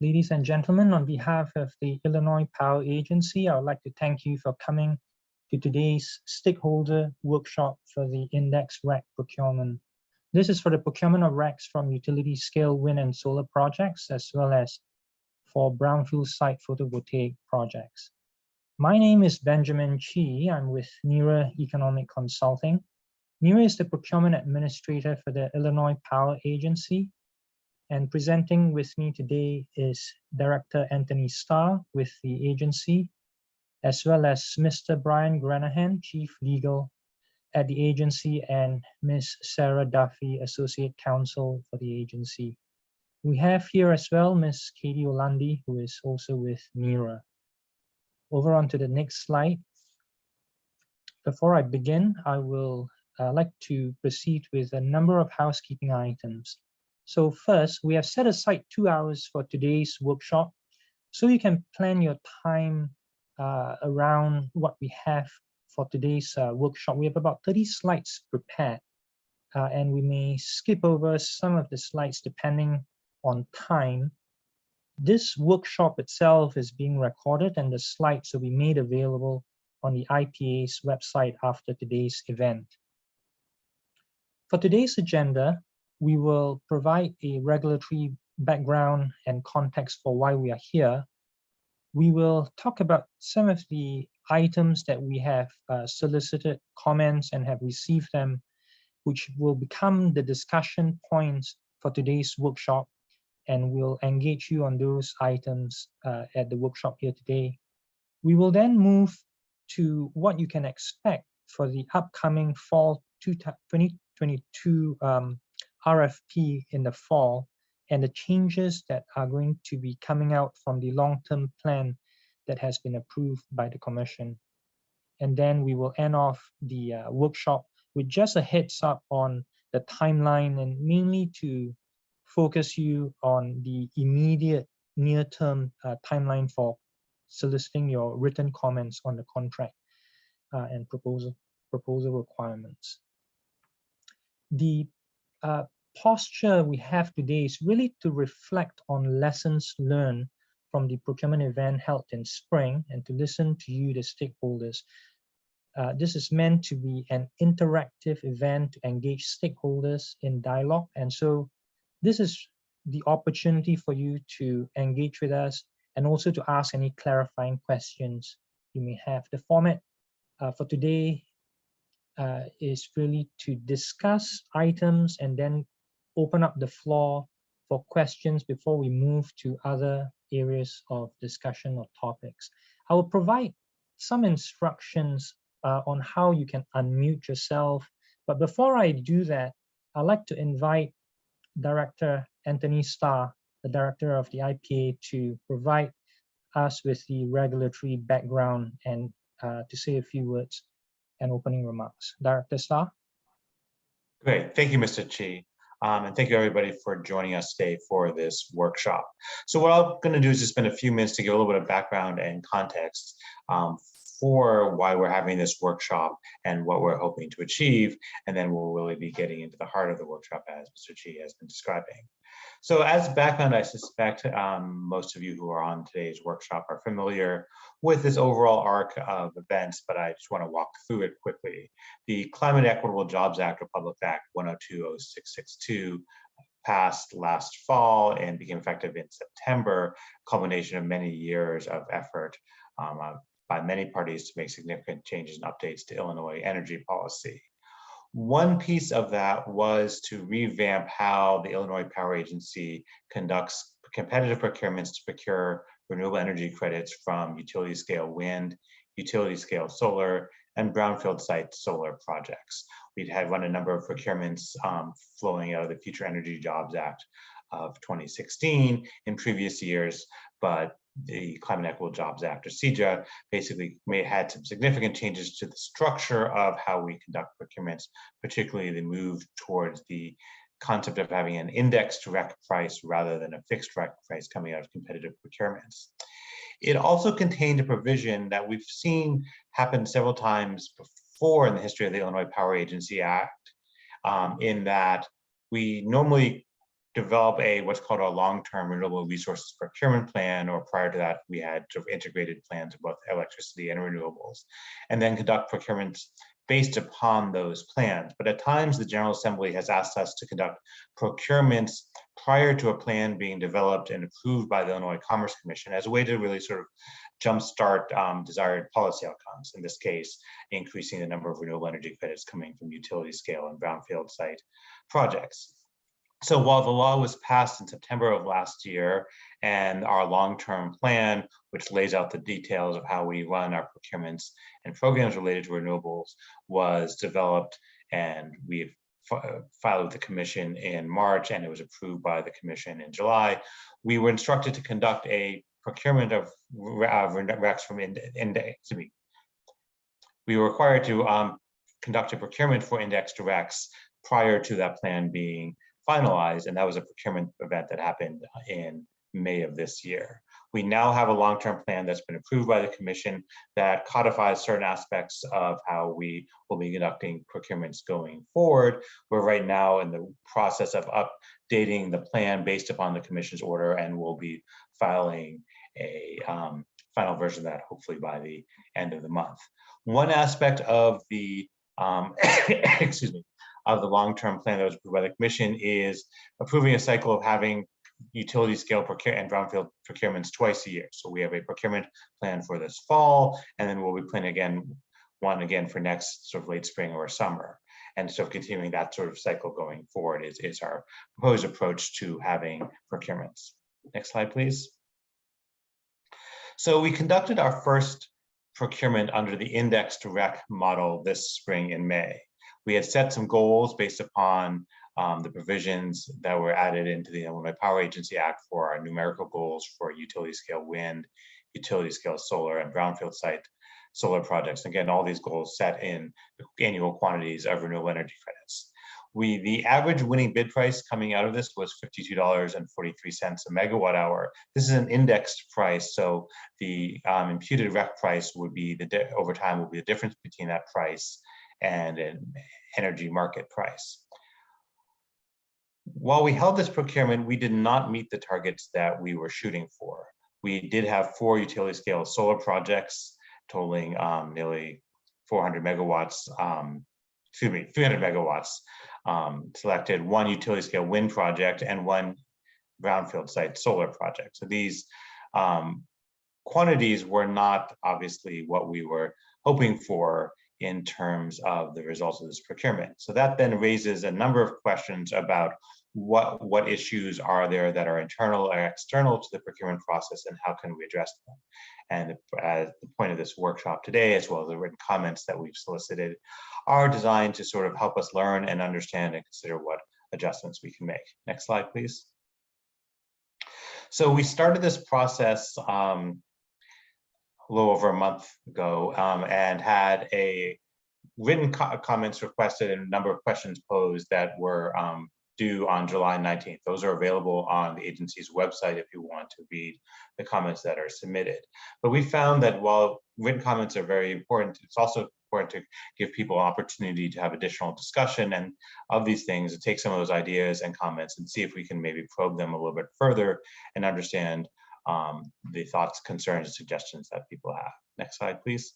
Ladies and gentlemen, on behalf of the Illinois Power Agency, I would like to thank you for coming to today's stakeholder workshop for the Indexed REC Procurement. This is for the procurement of RECs from utility scale wind and solar projects, as well as for brownfield site photovoltaic projects. My name is Benjamin Chi. I'm with NERA Economic Consulting. NERA is the procurement administrator for the Illinois Power Agency. And presenting with me today is Director Anthony Starr with the agency, as well as Mr. Brian Granahan, Chief Legal at the agency, and Ms. Sarah Duffy, Associate Counsel for the agency. We have here as well Ms. Katie Olandi, who is also with NERA. Over on to the next slide. Before I begin, I will like to proceed with a number of housekeeping items. So first, we have set aside 2 hours for today's workshop, so you can plan your time around what we have for today's workshop. We have about 30 slides prepared, and we may skip over some of the slides depending on time. This workshop itself is being recorded, and the slides will be made available on the IPA's website after today's event. For today's agenda, we will provide a regulatory background and context for why we are here. We will talk about some of the items that we have solicited comments and have received them, which will become the discussion points for today's workshop, and we'll engage you on those items at the workshop here today. We will then move to what you can expect for the upcoming fall 2022 RFP in the fall, and the changes that are going to be coming out from the long-term plan that has been approved by the Commission. And then we will end off the workshop with just a heads up on the timeline, and mainly to focus you on the immediate near-term timeline for soliciting your written comments on the contract and proposal requirements. The posture we have today is really to reflect on lessons learned from the procurement event held in spring, and to listen to you, the stakeholders. This is meant to be an interactive event to engage stakeholders in dialogue, and so this is the opportunity for you to engage with us and also to ask any clarifying questions you may have. The format for today is really to discuss items and then open up the floor for questions before we move to other areas of discussion or topics. I will provide some instructions on how you can unmute yourself. But before I do that, I'd like to invite Director Anthony Starr, the Director of the IPA, to provide us with the regulatory background and to say a few words and opening remarks. Director Starr. Great, thank you, Mr. Chi. And thank you everybody for joining us today for this workshop. So what I'm going to do is just spend a few minutes to give a little bit of background and context for why we're having this workshop and what we're hoping to achieve. And then we'll really be getting into the heart of the workshop as Mr. Chi has been describing. So as background, I suspect most of you who are on today's workshop are familiar with this overall arc of events, but I just want to walk through it quickly. The Climate Equitable Jobs Act, or Public Act 1020662, passed last fall and became effective in September, culmination of many years of effort by many parties to make significant changes and updates to Illinois energy policy. One piece of that was to revamp how the Illinois Power Agency conducts competitive procurements to procure renewable energy credits from utility scale wind, utility scale solar, and brownfield site solar projects. We'd had run a number of procurements flowing out of the Future Energy Jobs Act of 2016 in previous years, but the Climate Equitable Jobs Act, or CEJA, basically had some significant changes to the structure of how we conduct procurements, particularly the move towards the concept of having an indexed REC price rather than a fixed REC price coming out of competitive procurements. It also contained a provision that we've seen happen several times before in the history of the Illinois Power Agency Act, in that we normally develop what's called a long-term renewable resources procurement plan, or prior to that, we had sort of integrated plans of both electricity and renewables, and then conduct procurements based upon those plans. But at times, the General Assembly has asked us to conduct procurements prior to a plan being developed and approved by the Illinois Commerce Commission as a way to really sort of jumpstart desired policy outcomes. In this case, increasing the number of renewable energy credits coming from utility scale and brownfield site projects. So while the law was passed in September of last year, and our long-term plan, which lays out the details of how we run our procurements and programs related to renewables, was developed, and we've filed with the Commission in March, and it was approved by the Commission in July, we were instructed to conduct a procurement of RECs from Index. We were required to conduct a procurement for Indexed RECs prior to that plan being finalized, and that was a procurement event that happened in May of this year. We now have a long-term plan that's been approved by the Commission that codifies certain aspects of how we will be conducting procurements going forward. We're right now in the process of updating the plan based upon the Commission's order, and we'll be filing a final version of that hopefully by the end of the month. One aspect of the excuse me, of the long-term plan that was approved by the Commission is approving a cycle of having utility scale and brownfield procurements twice a year. So we have a procurement plan for this fall, and then we'll be planning one again for next sort of late spring or summer. And so continuing that sort of cycle going forward is our proposed approach to having procurements. Next slide, please. So we conducted our first procurement under the Indexed REC model this spring in May. We had set some goals based upon the provisions that were added into the Illinois Power Agency Act for our numerical goals for utility scale wind, utility scale solar, and brownfield site solar projects. Again, all these goals set in annual quantities of renewable energy credits. The average winning bid price coming out of this was $52.43 a megawatt hour. This is an indexed price, so the imputed REC price would be over time will be the difference between that price and an energy market price. While we held this procurement, we did not meet the targets that we were shooting for. We did have 4 utility scale solar projects totaling nearly 400 megawatts, 300 megawatts selected, 1 utility scale wind project, and 1 brownfield site solar project. So these quantities were not obviously what we were hoping for in terms of the results of this procurement. So that then raises a number of questions about what issues are there that are internal or external to the procurement process, and how can we address them? And the point of this workshop today, as well as the written comments that we've solicited, are designed to sort of help us learn and understand and consider what adjustments we can make. Next slide, please. So we started this process a little over a month ago, and had a written comments requested and a number of questions posed that were due on July 19th. Those are available on the agency's website if you want to read the comments that are submitted. But we found that while written comments are very important, it's also important to give people an opportunity to have additional discussion and of these things, to take some of those ideas and comments and see if we can maybe probe them a little bit further and understand the thoughts, concerns, and suggestions that people have. Next slide, please.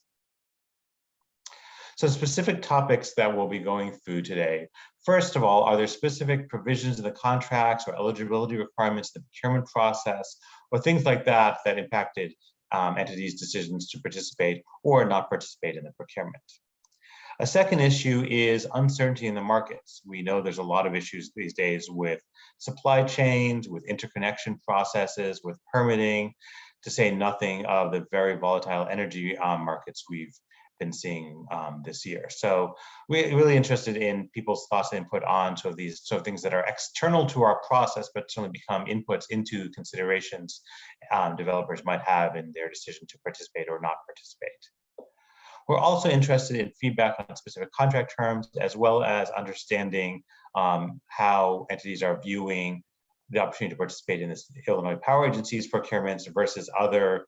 So specific topics that we'll be going through today. First of all, are there specific provisions in the contracts or eligibility requirements in the procurement process, or things like that that impacted entities' decisions to participate or not participate in the procurement? A second issue is uncertainty in the markets. We know there's a lot of issues these days with supply chains, with interconnection processes, with permitting, to say nothing of the very volatile energy markets we've been seeing this year. So we're really interested in people's thoughts and input on these things that are external to our process, but certainly become inputs into considerations developers might have in their decision to participate or not participate. We're also interested in feedback on specific contract terms, as well as understanding how entities are viewing the opportunity to participate in this Illinois Power Agency's procurements versus other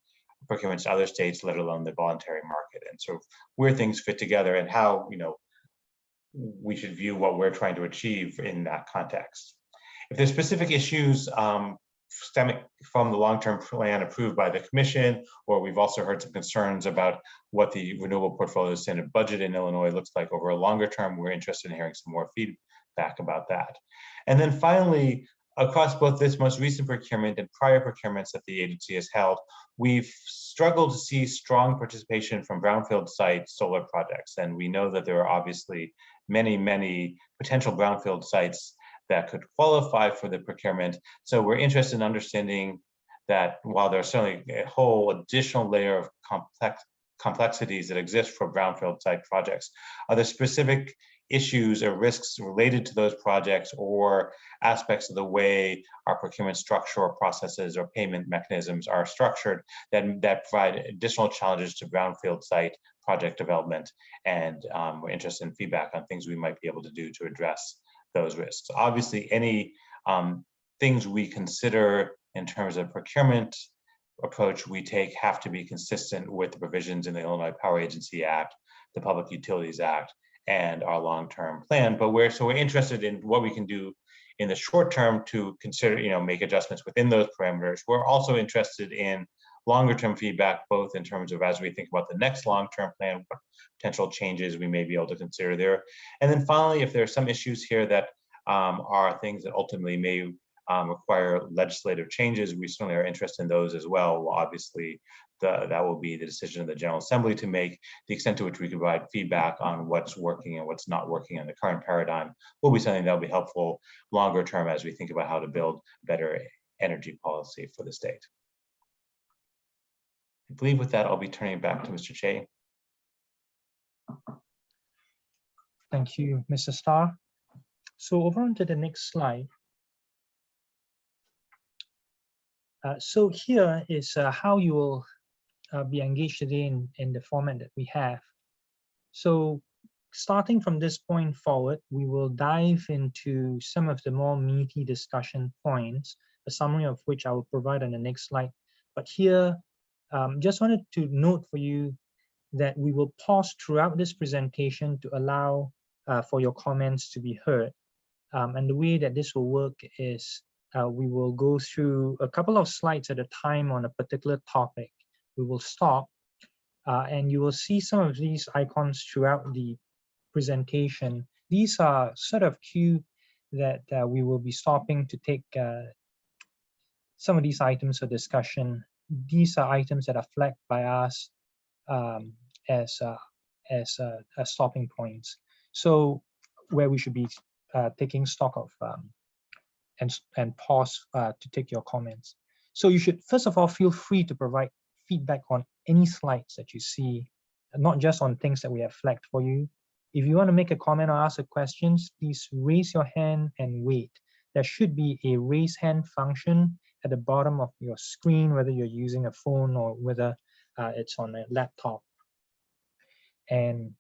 procurements to other states, let alone the voluntary market, and so where things fit together and how we should view what we're trying to achieve in that context. If there's specific issues stemming from the long-term plan approved by the Commission, or we've also heard some concerns about what the renewable portfolio standard budget in Illinois looks like over a longer term, we're interested in hearing some more feedback about that. And then finally, across both this most recent procurement and prior procurements that the agency has held, we've struggled to see strong participation from brownfield site solar projects. And we know that there are obviously many, many potential brownfield sites that could qualify for the procurement. So we're interested in understanding that while there's certainly a whole additional layer of complexities that exist for brownfield site projects, are there specific issues or risks related to those projects or aspects of the way our procurement structure or processes or payment mechanisms are structured that provide additional challenges to brownfield site project development? And we're interested in feedback on things we might be able to do to address those risks. Obviously, any things we consider in terms of procurement approach we take have to be consistent with the provisions in the Illinois Power Agency Act, the Public Utilities Act, and our long-term plan. But we're interested in what we can do in the short term to consider, make adjustments within those parameters. We're also interested in longer-term feedback, both in terms of as we think about the next long-term plan, what potential changes we may be able to consider there. And then finally, if there are some issues here that are things that ultimately may require legislative changes, we certainly are interested in those as well. Well, obviously, that will be the decision of the General Assembly to make. The extent to which we can provide feedback on what's working and what's not working in the current paradigm will be something that will be helpful longer term as we think about how to build better energy policy for the state. I believe with that, I'll be turning it back to Mr. Che. Thank you, Mr. Starr. So over on to the next slide. So here is how you will be engaged today in the format that we have. So starting from this point forward, we will dive into some of the more meaty discussion points, a summary of which I will provide on the next slide. But here, just wanted to note for you that we will pause throughout this presentation to allow for your comments to be heard. And the way that this will work is we will go through a couple of slides at a time on a particular topic. We will stop and you will see some of these icons throughout the presentation. These are sort of cue that we will be stopping to take some of these items for discussion. These are items that are flagged by us as stopping points. So where we should be taking stock of and pause to take your comments. So you should first of all feel free to provide feedback on any slides that you see, not just on things that we have flagged for you. If you want to make a comment or ask a question, please raise your hand and wait. There should be a raise hand function at the bottom of your screen, whether you're using a phone or whether it's on a laptop. And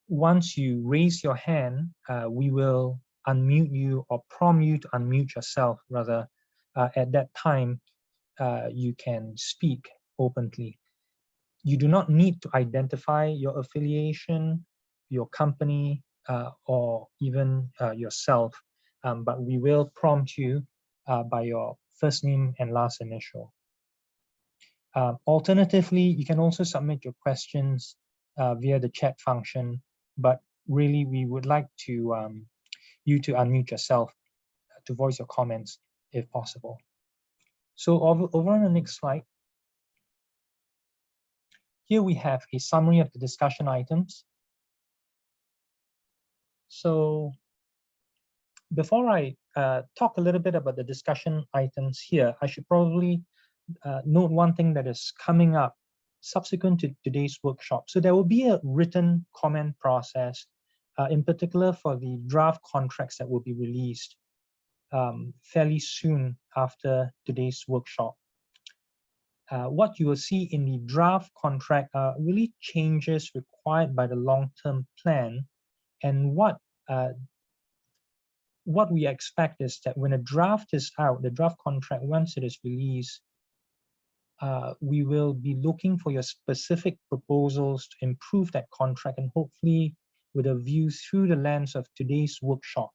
once you raise your hand, we will unmute you or prompt you to unmute yourself. Rather, at that time, you can speak openly. You do not need to identify your affiliation, your company, or even yourself, but we will prompt you by your first name and last initial. Alternatively, you can also submit your questions via the chat function, but really we would like to you to unmute yourself to voice your comments if possible. So over on the next slide, here we have a summary of the discussion items. So before I talk a little bit about the discussion items here, I should probably note one thing that is coming up subsequent to today's workshop. So there will be a written comment process, in particular for the draft contracts that will be released fairly soon after today's workshop. What you will see in the draft contract are really changes required by the long-term plan. And what we expect is that when a draft is out, the draft contract, once it is released, we will be looking for your specific proposals to improve that contract, and hopefully with a view through the lens of today's workshop,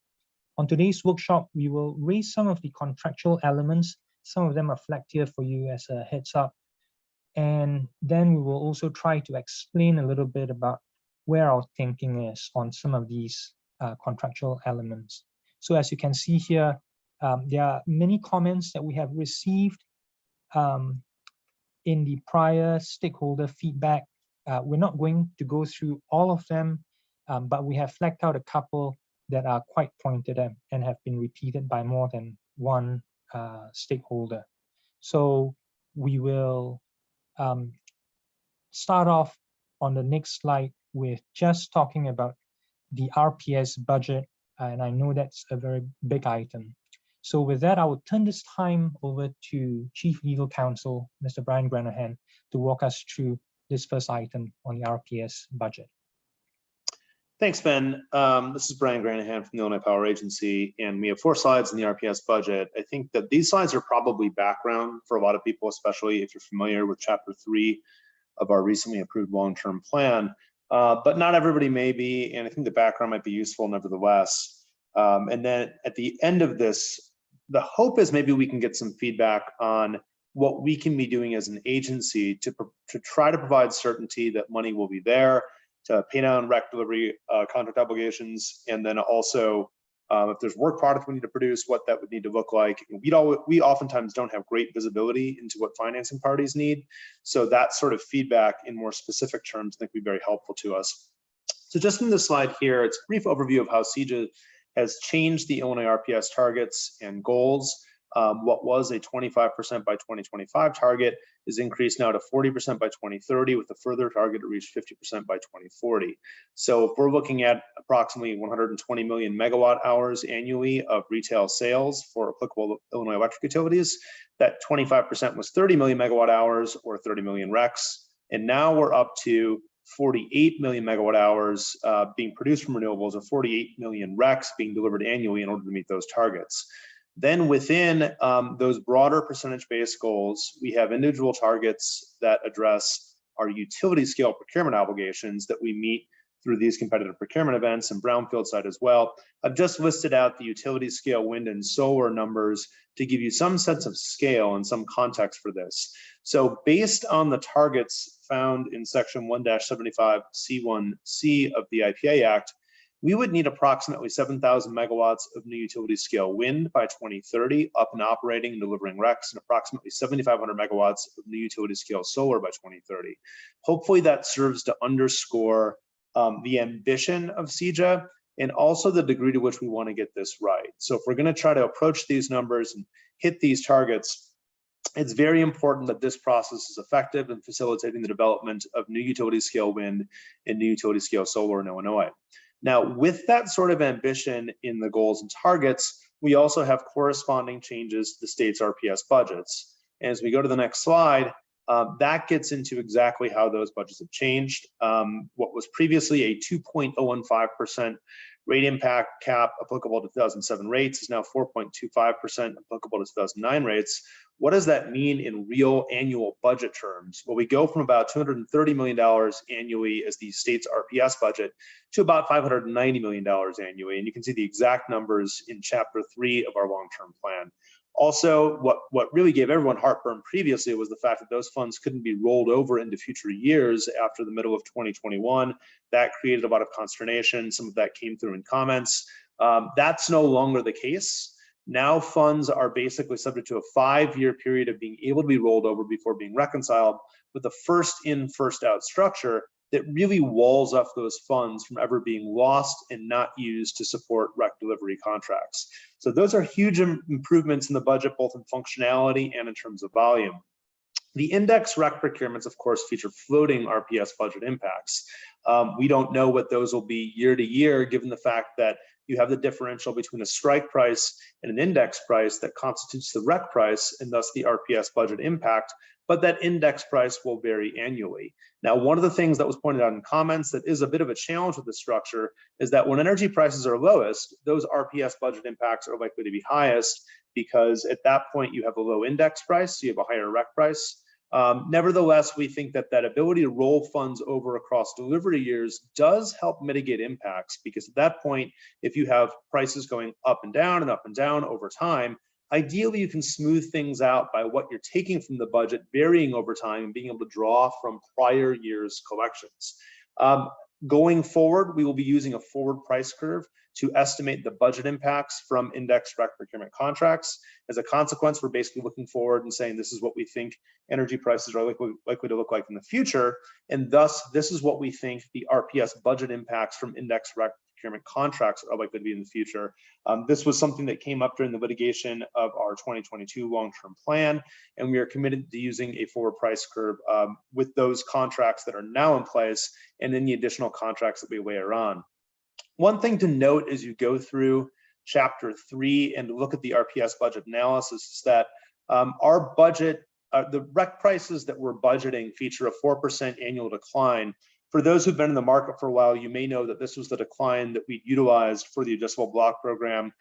On today's workshop, we will raise some of the contractual elements. Some of them are flagged here for you as a heads up. And then we will also try to explain a little bit about where our thinking is on some of these contractual elements. So as you can see here, there are many comments that we have received in the prior stakeholder feedback. We're not going to go through all of them, but we have flagged out a couple that are quite pointed at and have been repeated by more than one stakeholder. So we will start off on the next slide with just talking about the RPS budget, and I know that's a very big item. So with that, I will turn this time over to Chief Legal Counsel, Mr. Brian Granahan, to walk us through this first item on the RPS budget. Thanks, Ben. This is Brian Granahan from the Illinois Power Agency, and we have 4 slides in the RPS budget. I think that these slides are probably background for a lot of people, especially if you're familiar with Chapter 3 of our recently approved long-term plan, but not everybody may be, and I think the background might be useful nevertheless. And then at the end of this, the hope is maybe we can get some feedback on what we can be doing as an agency to try to provide certainty that money will be there to pay down REC delivery contract obligations, and then also if there's work product we need to produce, what that would need to look like. We oftentimes don't have great visibility into what financing parties need, so that sort of feedback in more specific terms I think would be very helpful to us. So just in this slide here, it's a brief overview of how CJA has changed the Illinois RPS targets and goals. What was a 25% by 2025 target is increased now to 40% by 2030, with a further target to reach 50% by 2040. So if we're looking at approximately 120 million megawatt hours annually of retail sales for applicable Illinois electric utilities, that 25% was 30 million megawatt hours or 30 million RECs. And now we're up to 48 million megawatt hours being produced from renewables, or 48 million RECs being delivered annually in order to meet those targets. Then within those broader percentage-based goals, we have individual targets that address our utility scale procurement obligations that we meet through these competitive procurement events, and brownfield side as well. I've just listed out the utility scale wind and solar numbers to give you some sense of scale and some context for this. So based on the targets found in section 1-75C1C of the IPA Act, we would need approximately 7,000 megawatts of new utility scale wind by 2030, up and operating and delivering RECs, and approximately 7,500 megawatts of new utility scale solar by 2030. Hopefully that serves to underscore the ambition of CJA and also the degree to which we want to get this right. So if we're going to try to approach these numbers and hit these targets, it's very important that this process is effective in facilitating the development of new utility scale wind and new utility scale solar in Illinois. Now, with that sort of ambition in the goals and targets, we also have corresponding changes to the state's RPS budgets. And as we go to the next slide, that gets into exactly how those budgets have changed. What was previously a 2.015% rate impact cap applicable to 2007 rates is now 4.25% applicable to 2009 rates. What does that mean in real annual budget terms? Well, we go from about $230 million annually as the state's RPS budget to about $590 million annually. And you can see the exact numbers in Chapter 3 of our long-term plan. Also, what really gave everyone heartburn previously was the fact that those funds couldn't be rolled over into future years after the middle of 2021. That created a lot of consternation. Some of that came through in comments. That's no longer the case. Now funds are basically subject to a 5-year period of being able to be rolled over before being reconciled, with a first in, first out structure that really walls off those funds from ever being lost and not used to support REC delivery contracts. So those are huge improvements in the budget, both in functionality and in terms of volume. The Indexed REC procurements, of course, feature floating RPS budget impacts. We don't know what those will be year to year, given the fact that you have the differential between a strike price and an index price that constitutes the REC price and thus the RPS budget impact, but that index price will vary annually. Now, one of the things that was pointed out in comments that is a bit of a challenge with this structure is that when energy prices are lowest, those RPS budget impacts are likely to be highest, because at that point you have a low index price, so you have a higher REC price. Nevertheless, we think that that ability to roll funds over across delivery years does help mitigate impacts, because at that point, if you have prices going up and down over time, ideally you can smooth things out by what you're taking from the budget varying over time and being able to draw from prior year's collections. Going forward, we will be using a forward price curve to estimate the budget impacts from indexed REC procurement contracts. As a consequence, we're basically looking forward and saying this is what we think energy prices are likely to look like in the future, and thus this is what we think the RPS budget impacts from indexed REC procurement contracts are likely to be in the future. This was something that came up during the litigation of our 2022 long-term plan, and we are committed to using a forward price curve with those contracts that are now in place and any additional contracts that we layer on. One thing to note as you go through Chapter 3 and look at the RPS budget analysis is that our budget, the REC prices that we're budgeting feature a 4% annual decline. For those who've been in the market for a while, you may know that this was the decline that we utilized for the adjustable block program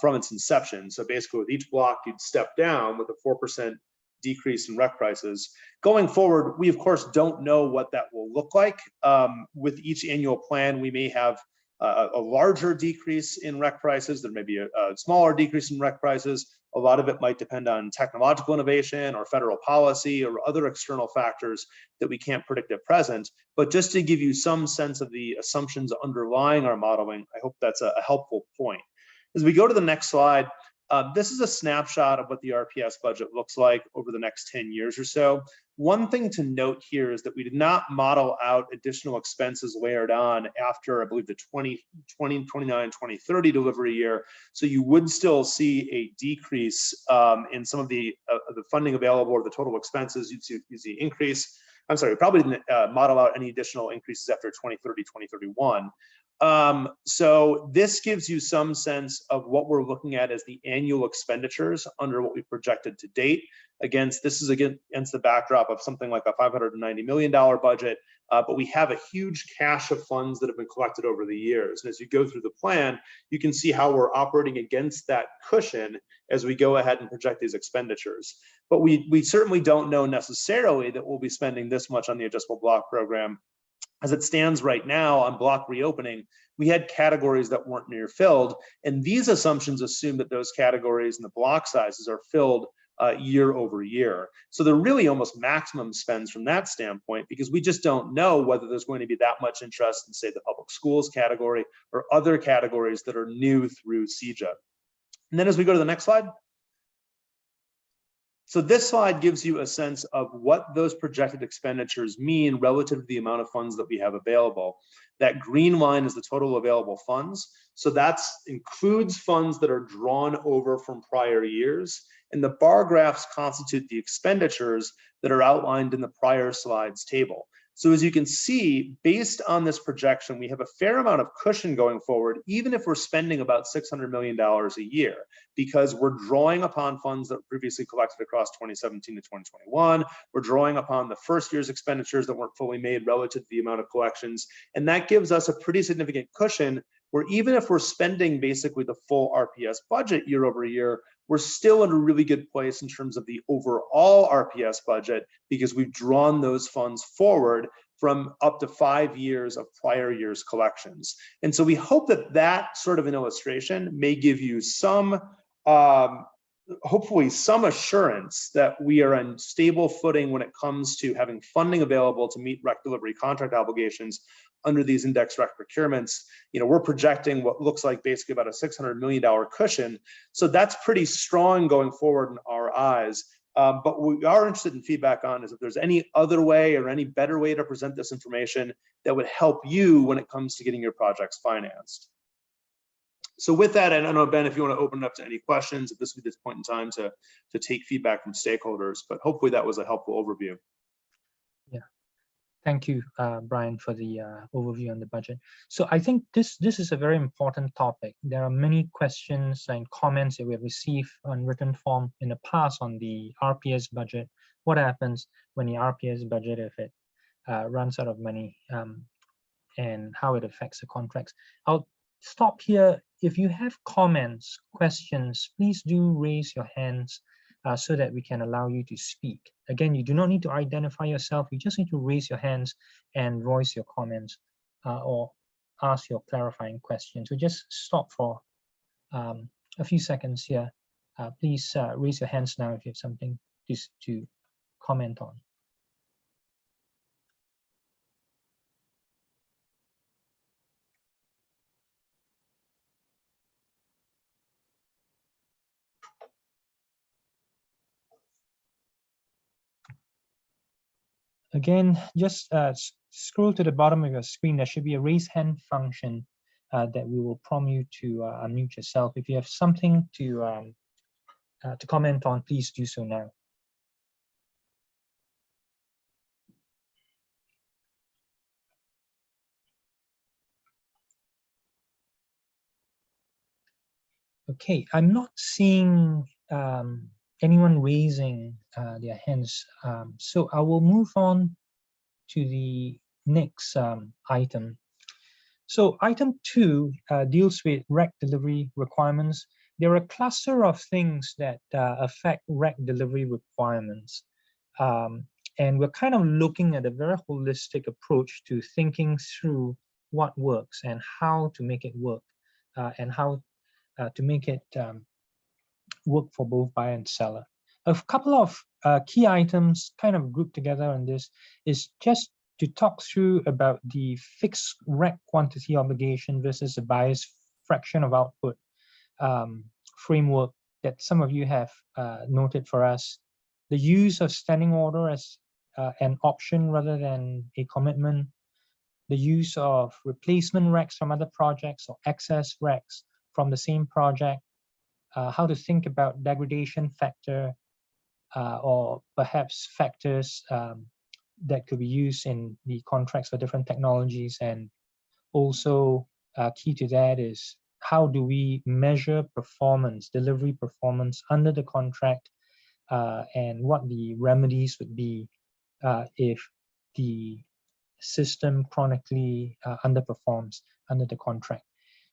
from its inception. So basically with each block, you'd step down with a 4% decrease in REC prices. Going forward, we of course don't know what that will look like. With each annual plan, we may have a larger decrease in REC prices. There may be a smaller decrease in REC prices. A lot of it might depend on technological innovation or federal policy or other external factors that we can't predict at present. But just to give you some sense of the assumptions underlying our modeling, I hope that's a helpful point. As we go to the next slide, this is a snapshot of what the RPS budget looks like over the next 10 years or so. One thing to note here is that we did not model out additional expenses layered on after, I believe, the 2029, 2030 delivery year. So you would still see a decrease in some of the funding available or the total expenses. You'd see increase. I'm sorry, we probably didn't model out any additional increases after 2030, 2031. So this gives you some sense of what we're looking at as the annual expenditures under what we projected to date. This is against the backdrop of something like a $590 million budget, but we have a huge cache of funds that have been collected over the years. And as you go through the plan, you can see how we're operating against that cushion as we go ahead and project these expenditures. But we certainly don't know necessarily that we'll be spending this much on the adjustable block program. As it stands right now on block reopening, we had categories that weren't near filled, and these assumptions assume that those categories and the block sizes are filled year over year. So they're really almost maximum spends from that standpoint, because we just don't know whether there's going to be that much interest in, say, the public schools category or other categories that are new through CJA. And then as we go to the next slide. So this slide gives you a sense of what those projected expenditures mean relative to the amount of funds that we have available. That green line is the total available funds. So that includes funds that are drawn over from prior years. And the bar graphs constitute the expenditures that are outlined in the prior slides table. So as you can see, based on this projection, we have a fair amount of cushion going forward, even if we're spending about $600 million a year, because we're drawing upon funds that were previously collected across 2017 to 2021. We're drawing upon the first year's expenditures that weren't fully made relative to the amount of collections. And that gives us a pretty significant cushion where even if we're spending basically the full RPS budget year over year, we're still in a really good place in terms of the overall RPS budget, because we've drawn those funds forward from up to 5 years of prior year's collections. And so we hope that that sort of an illustration may give you some, hopefully some assurance that we are on stable footing when it comes to having funding available to meet REC delivery contract obligations under these indexed REC procurements. You know, we're projecting what looks like basically about a $600 million cushion. So that's pretty strong going forward in our eyes. But what we are interested in feedback on is if there's any other way or any better way to present this information that would help you when it comes to getting your projects financed. So with that, I don't know, Ben, if you want to open it up to any questions at this point in time to take feedback from stakeholders, but hopefully that was a helpful overview. Yeah. Thank you, Brian, for the overview on the budget. So I think this is a very important topic. There are many questions and comments that we have received on written form in the past on the RPS budget. What happens when the RPS budget, if it runs out of money, and how it affects the contracts? I'll stop here. If you have comments, questions, please do raise your hands so that we can allow you to speak. Again, you do not need to identify yourself. You just need to raise your hands and voice your comments or ask your clarifying questions. So just stop for a few seconds here. Please raise your hands now if you have something to comment on. Again, just scroll to the bottom of your screen. There should be a raise hand function that we will prompt you to unmute yourself. If you have something to comment on, please do so now. Okay, I'm not seeing anyone raising their hands, so I will move on to the next item. So item 2 deals with REC delivery requirements. There are a cluster of things that affect REC delivery requirements. And we're kind of looking at a very holistic approach to thinking through what works and how to make it work, and how to make it work for both buyer and seller. A couple of key items kind of grouped together on this is just to talk through about the fixed REC quantity obligation versus the buyer's fraction of output framework that some of you have noted for us. The use of standing order as an option rather than a commitment. The use of replacement RECs from other projects or excess RECs from the same project. How to think about degradation factor or perhaps factors that could be used in the contracts for different technologies. And also key to that is how do we measure performance, delivery performance under the contract, and what the remedies would be if the system chronically underperforms under the contract.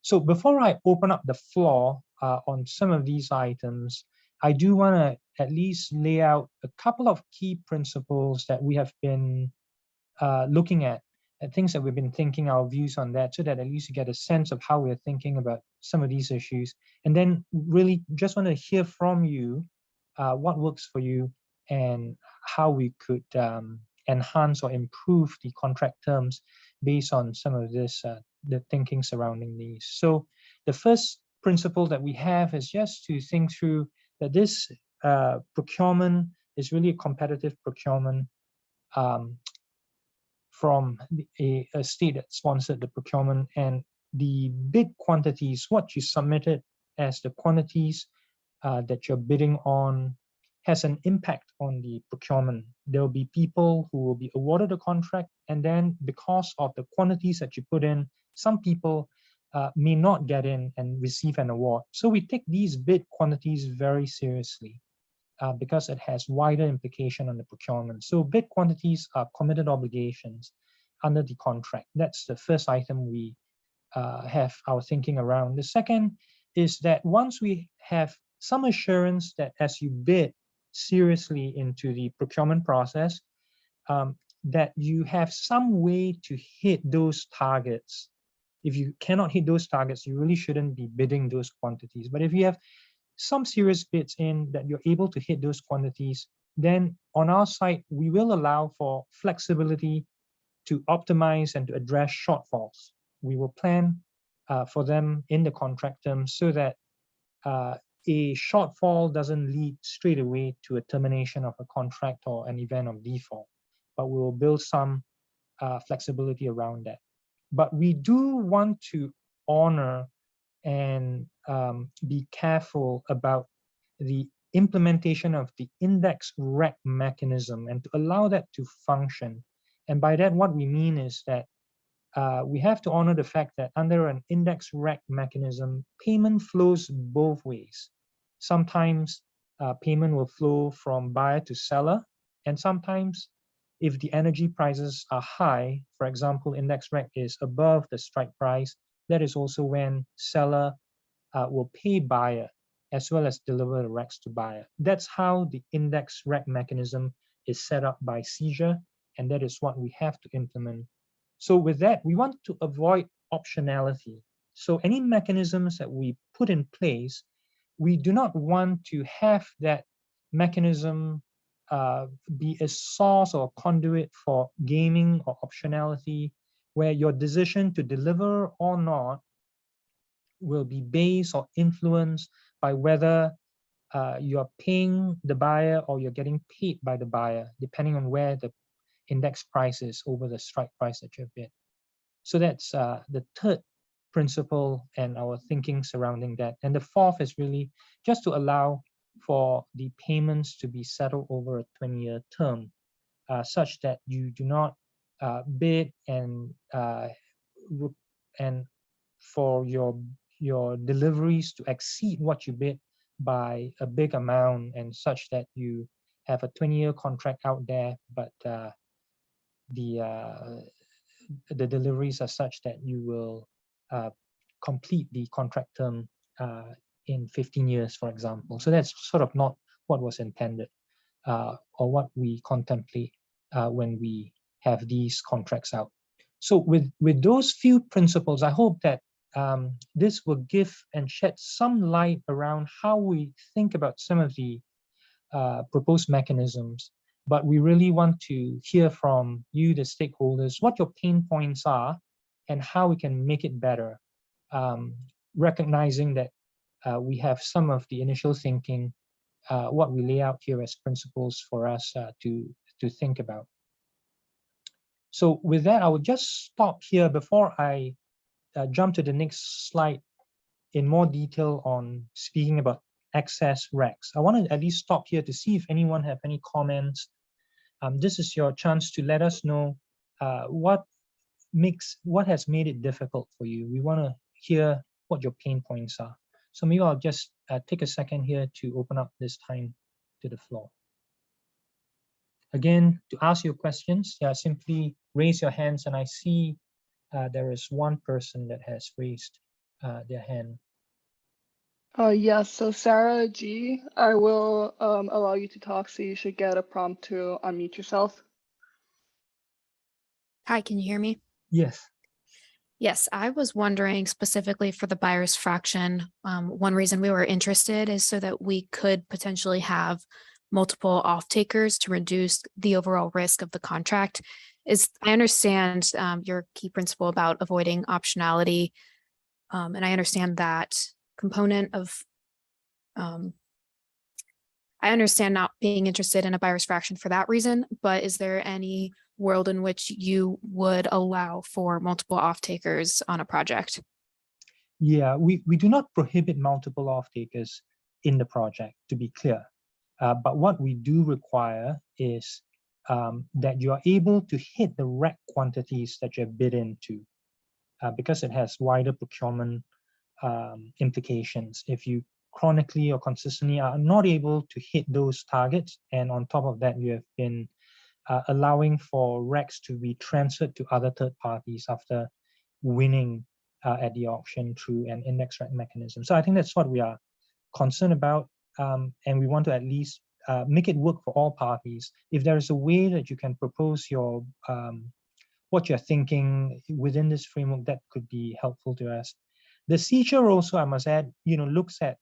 So before I open up the floor on some of these items, I do want to at least lay out a couple of key principles that we have been looking at things that we've been thinking, our views on that, so that at least you get a sense of how we're thinking about some of these issues. And then really just want to hear from you what works for you and how we could enhance or improve the contract terms based on some of this, the thinking surrounding these. So the first principle that we have is just to think through that this procurement is really a competitive procurement from a state that sponsored the procurement, and the bid quantities, what you submitted as the quantities that you're bidding on, has an impact on the procurement. There will be people who will be awarded a contract, and then because of the quantities that you put in, some people may not get in and receive an award. So we take these bid quantities very seriously because it has wider implication on the procurement. So bid quantities are committed obligations under the contract. That's the first item we have our thinking around. The second is that once we have some assurance that as you bid seriously into the procurement process, that you have some way to hit those targets. If you cannot hit those targets, you really shouldn't be bidding those quantities. But if you have some serious bids in that you're able to hit those quantities, then on our side, we will allow for flexibility to optimize and to address shortfalls. We will plan for them in the contract terms so that a shortfall doesn't lead straight away to a termination of a contract or an event of default, but we will build some flexibility around that. But we do want to honor and be careful about the implementation of the Indexed REC mechanism and to allow that to function. And by that, what we mean is that we have to honor the fact that under an Indexed REC mechanism, payment flows both ways. Sometimes payment will flow from buyer to seller, and sometimes if the energy prices are high, for example, Indexed REC is above the strike price, that is also when seller will pay buyer as well as deliver the recs to buyer. That's how the index rec mechanism is set up by seizure, and that is what we have to implement. So with that, we want to avoid optionality. So any mechanisms that we put in place, we do not want to have that mechanism be a source or conduit for gaming or optionality, where your decision to deliver or not will be based or influenced by whether you're paying the buyer or you're getting paid by the buyer, depending on where the index price is over the strike price that you've bid. So that's the third principle and our thinking surrounding that. And the fourth is really just to allow for the payments to be settled over a 20-year term, such that you do not bid and for your deliveries to exceed what you bid by a big amount, and such that you have a 20-year contract out there, but the deliveries are such that you will complete the contract term in 15 years, for example. So that's sort of not what was intended or what we contemplate when we have these contracts out. So with those few principles, I hope that this will give and shed some light around how we think about some of the proposed mechanisms. But we really want to hear from you, the stakeholders, what your pain points are and how we can make it better, recognizing that we have some of the initial thinking, what we lay out here as principles for us to think about. So with that, I will just stop here before I jump to the next slide in more detail on speaking about excess recs. I want to at least stop here to see if anyone have any comments. This is your chance to let us know what has made it difficult for you. We want to hear what your pain points are. So maybe I'll just take a second here to open up this time to the floor. Again, to ask your questions, simply raise your hands, and I see there is one person that has raised their hand. Yes, so Sarah G, I will allow you to talk, so you should get a prompt to unmute yourself. Hi, can you hear me? Yes. Yes, I was wondering specifically for the buyer's fraction, one reason we were interested is so that we could potentially have multiple off-takers to reduce the overall risk of the contract. I understand your key principle about avoiding optionality, and I understand that component of, I understand not being interested in a buyer's fraction for that reason, but is there any world in which you would allow for multiple off-takers on a project? Yeah, we do not prohibit multiple off-takers in the project, to be clear. But what we do require is that you are able to hit the rec quantities that you have bid into, because it has wider procurement implications. If you chronically or consistently are not able to hit those targets, and on top of that, you have been allowing for recs to be transferred to other third parties after winning at the auction through an index rec mechanism. So I think that's what we are concerned about, and we want to at least make it work for all parties. If there is a way that you can propose your what you're thinking within this framework, that could be helpful to us. The seizure also, I must add, looks at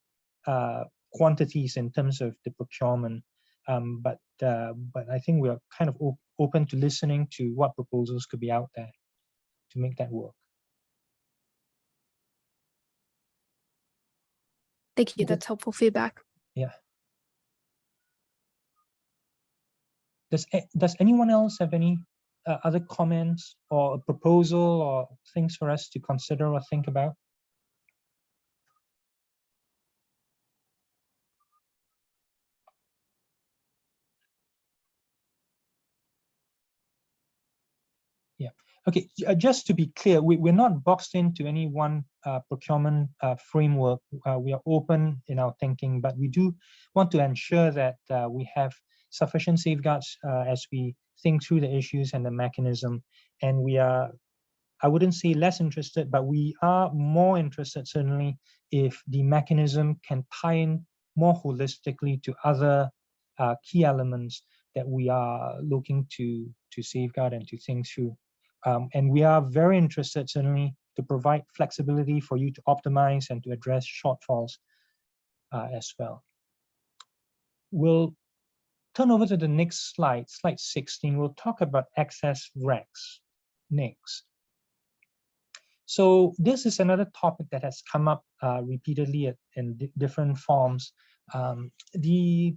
quantities in terms of the procurement, but I think we are kind of open to listening to what proposals could be out there to make that work. Thank you. That's helpful feedback. Yeah. Does anyone else have any other comments or a proposal or things for us to consider or think about? Yeah. Okay. Just to be clear, we're not boxed into any one procurement framework. We are open in our thinking, but we do want to ensure that we have sufficient safeguards as we think through the issues and the mechanism, and we are I wouldn't say less interested, but we are more interested certainly if the mechanism can tie in more holistically to other key elements that we are looking to safeguard and to think through. And we are very interested certainly to provide flexibility for you to optimize and to address shortfalls as well. We'll turn over to the next slide, slide 16. We'll talk about excess RECs next. So this is another topic that has come up repeatedly in different forms. The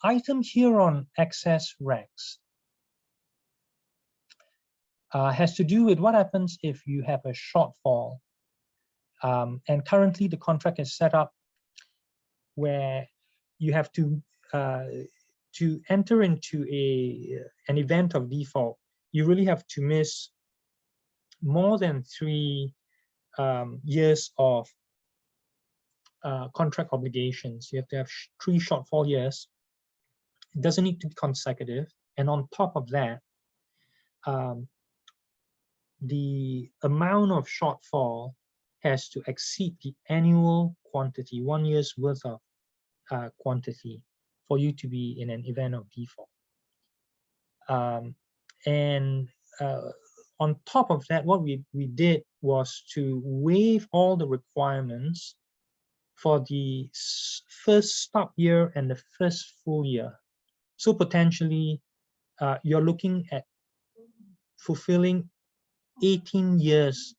item here on excess RECs has to do with what happens if you have a shortfall. And currently the contract is set up where you have to enter into an event of default. You really have to miss more than 3 years of contract obligations. You have to have 3 shortfall years. It doesn't need to be consecutive. And on top of that, the amount of shortfall has to exceed the annual quantity, 1 year's worth of quantity, for you to be in an event of default. On top of that, what we did was to waive all the requirements for the first stop year and the first full year. So potentially, you're looking at fulfilling 18 years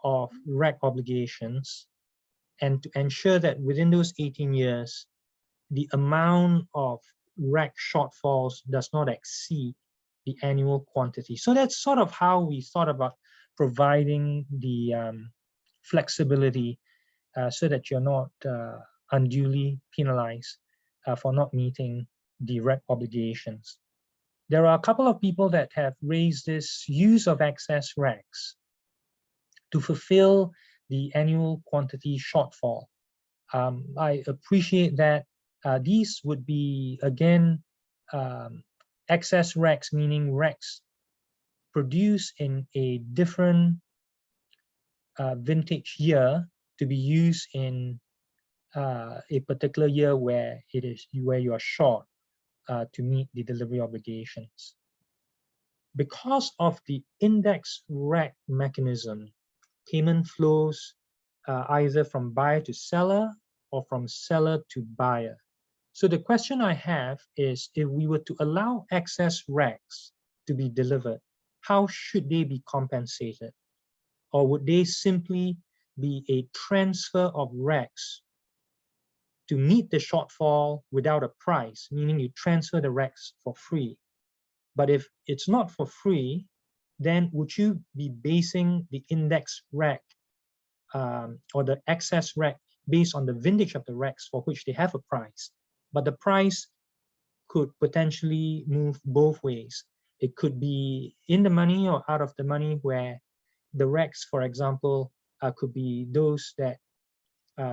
of REC obligations, and to ensure that within those 18 years, the amount of REC shortfalls does not exceed the annual quantity. So that's sort of how we thought about providing the flexibility so that you're not unduly penalized for not meeting the REC obligations. There are a couple of people that have raised this use of excess RECs to fulfill the annual quantity shortfall. I appreciate that. These would be, again, excess RECs, meaning RECs produced in a different vintage year to be used in a particular year where you are short to meet the delivery obligations. Because of the Indexed REC mechanism, payment flows either from buyer to seller or from seller to buyer. So the question I have is, if we were to allow excess RECs to be delivered, how should they be compensated? Or would they simply be a transfer of RECs to meet the shortfall without a price, meaning you transfer the RECs for free? But if it's not for free, then would you be basing the index REC or the excess REC based on the vintage of the RECs for which they have a price? But the price could potentially move both ways. It could be in the money or out of the money, where the RECs, for example, could be those that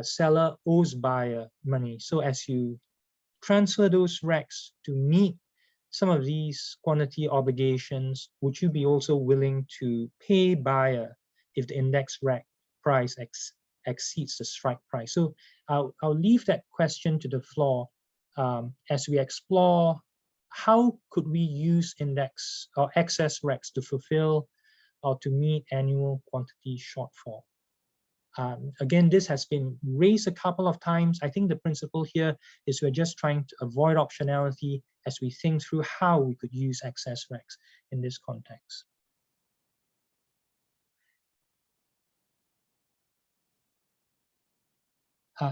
seller owes buyer money. So as you transfer those RECs to meet some of these quantity obligations, would you be also willing to pay buyer if the index REC price exceeds the strike price? So I'll leave that question to the floor as we explore how could we use index or excess RECs to fulfill or to meet annual quantity shortfall. Again, this has been raised a couple of times. I think the principle here is we're just trying to avoid optionality as we think through how we could use excess RECs in this context.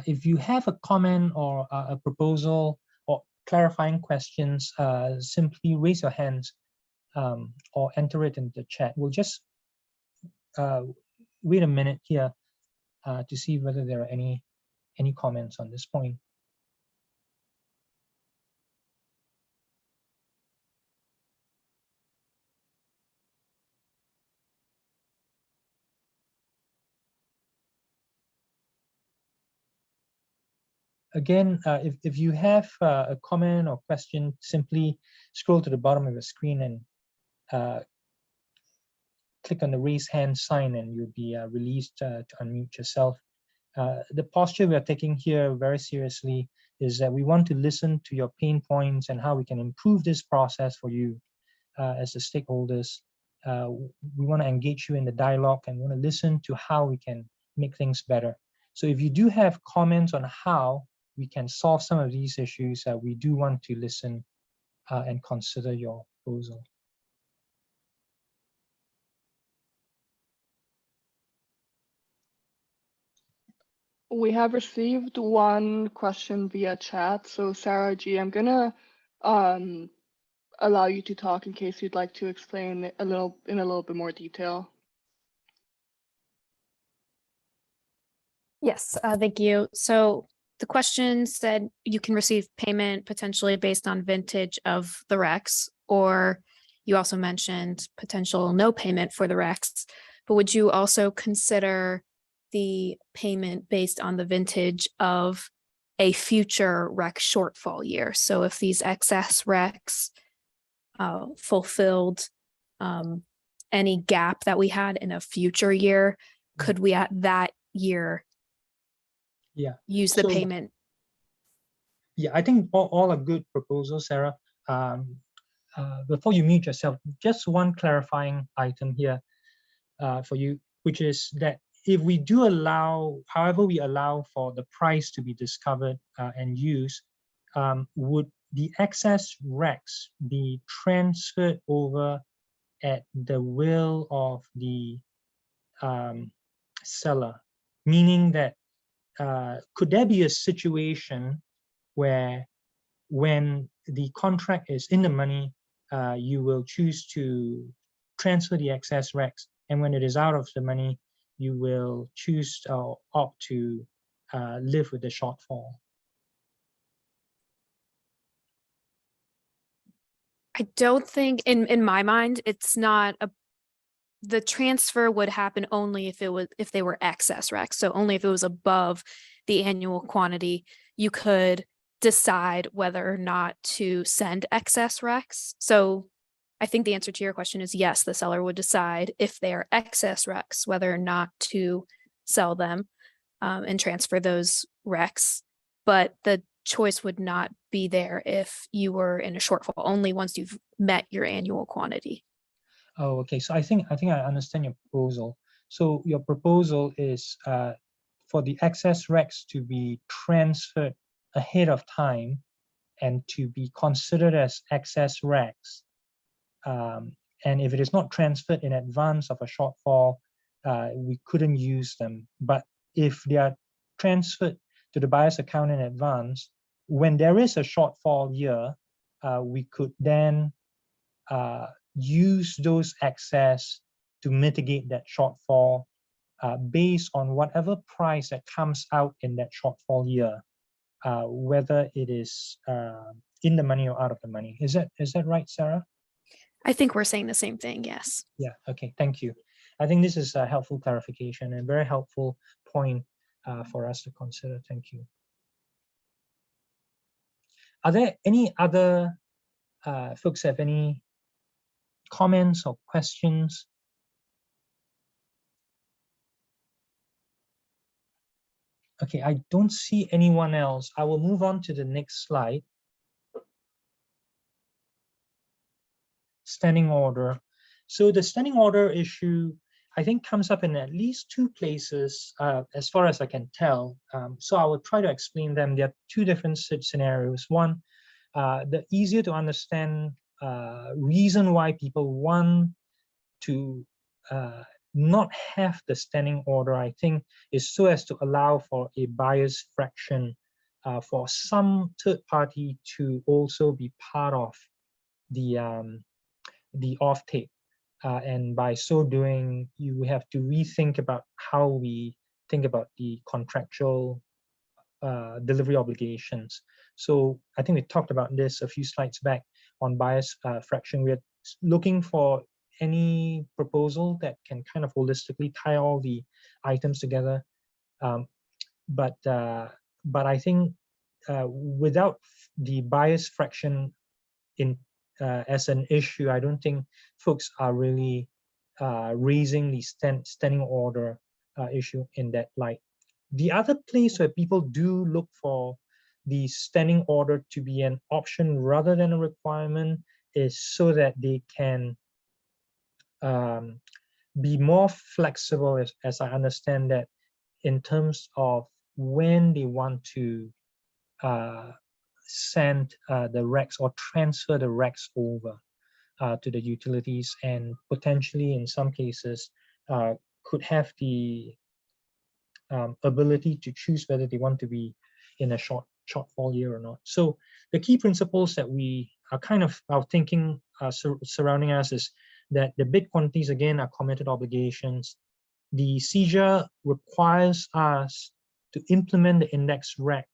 If you have a comment or a proposal or clarifying questions, simply raise your hands or enter it in the chat. We'll just wait a minute here to see whether there are any comments on this point. Again, if you have a comment or question, simply scroll to the bottom of the screen and click on the raise hand sign and you'll be released to unmute yourself. The posture we are taking here very seriously is that we want to listen to your pain points and how we can improve this process for you as the stakeholders. We want to engage you in the dialogue and want to listen to how we can make things better. So if you do have comments on how we can solve some of these issues, we do want to listen and consider your proposal. We have received one question via chat. So Sarah G, I'm gonna allow you to talk in case you'd like to explain in a little bit more detail. Yes, thank you. So the question said you can receive payment potentially based on vintage of the RECs, or you also mentioned potential no payment for the RECs, but would you also consider the payment based on the vintage of a future REC shortfall year? So if these excess RECs fulfilled any gap that we had in a future year, could we at that year use the payment? Yeah, I think all are good proposals, Sarah. Before you mute yourself, just one clarifying item here for you, which is that if we do allow, however we allow for the price to be discovered and used, would the excess RECs be transferred over at the will of the seller? Meaning that could there be a situation where when the contract is in the money, you will choose to transfer the excess RECs, and when it is out of the money, you will choose or opt to live with the shortfall? I don't think, in my mind, it's not the transfer would happen only if they were excess RECs. So only if it was above the annual quantity, you could decide whether or not to send excess RECs. So I think the answer to your question is yes, the seller would decide if they are excess RECs, whether or not to sell them and transfer those RECs. But the choice would not be there if you were in a shortfall, only once you've met your annual quantity. Oh, okay. So I think I understand your proposal. So your proposal is for the excess RECs to be transferred ahead of time and to be considered as excess RECs. And if it is not transferred in advance of a shortfall, we couldn't use them. But if they are transferred to the buyer's account in advance, when there is a shortfall year, we could then use those excess to mitigate that shortfall based on whatever price that comes out in that shortfall year, whether it is in the money or out of the money. Is that right, Sarah? I think we're saying the same thing, yes. Yeah, okay, thank you. I think this is a helpful clarification and very helpful point for us to consider. Thank you. Are there any other folks have any comments or questions? Okay, I don't see anyone else. I will move on to the next slide. Standing order. So the standing order issue, I think, comes up in at least two places, as far as I can tell. So I will try to explain them. There are two different scenarios. One, the easier to understand reason why people want to not have the standing order, I think, is so as to allow for a buyer's fraction for some third party to also be part of the offtake. And by so doing, you have to rethink about how we think about the contractual delivery obligations. So I think we talked about this a few slides back on buyer's fraction. We're looking for any proposal that can kind of holistically tie all the items together. But I think without the buyer's fraction in as an issue, I don't think folks are really raising the standing order issue in that light. The other place where people do look for the standing order to be an option rather than a requirement is so that they can be more flexible, as I understand that, in terms of when they want to send the recs or transfer the recs over to the utilities, and potentially in some cases could have the ability to choose whether they want to be in a shortfall year or not. So the key principles that we are kind of our thinking surrounding us is that the bid quantities, again, are committed obligations. The seizure requires us to implement the Indexed REC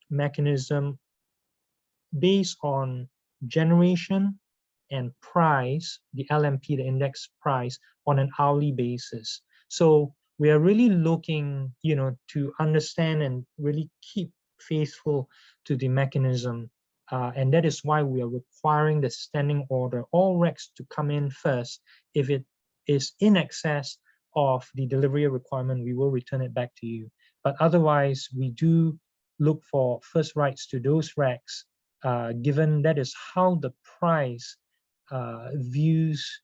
mechanism based on generation and price, the LMP, the index price, on an hourly basis. So we are really looking, to understand and really keep faithful to the mechanism. And that is why we are requiring the standing order, all recs to come in first. If it is in excess of the delivery requirement, we will return it back to you. But otherwise, we do look for first rights to those recs, given that is how the price views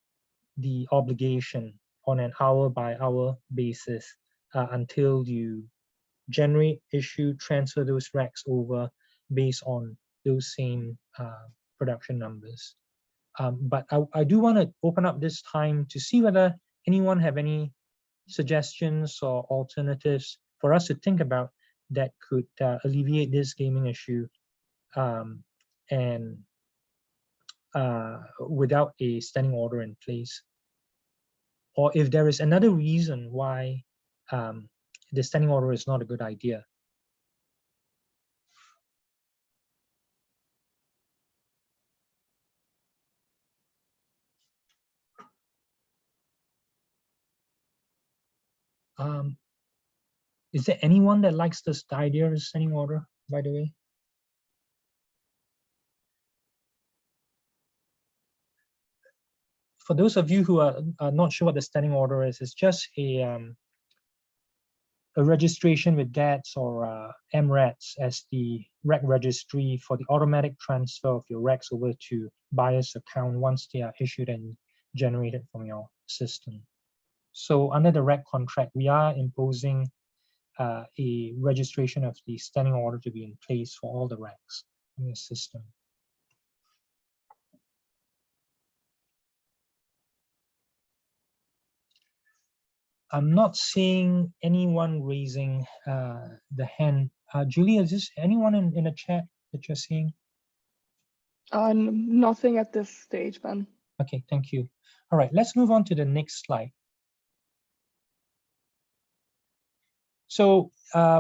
the obligation on an hour-by-hour basis until you generate, issue, transfer those recs over based on those same production numbers. But I do want to open up this time to see whether anyone have any suggestions or alternatives for us to think about that could alleviate this gaming issue and without a standing order in place. Or if there is another reason why the standing order is not a good idea. Is there anyone that likes this idea of standing order, by the way? For those of you who are not sure what the standing order is, it's just a registration with GATS or MRATs as the REC registry for the automatic transfer of your RECs over to buyer's account once they are issued and generated from your system. So under the REC contract, we are imposing a registration of the standing order to be in place for all the RECs in the system. I'm not seeing anyone raising the hand. Julie, is this anyone in the chat that you're seeing? Nothing at this stage, Ben. Okay, thank you. All right, let's move on to the next slide. So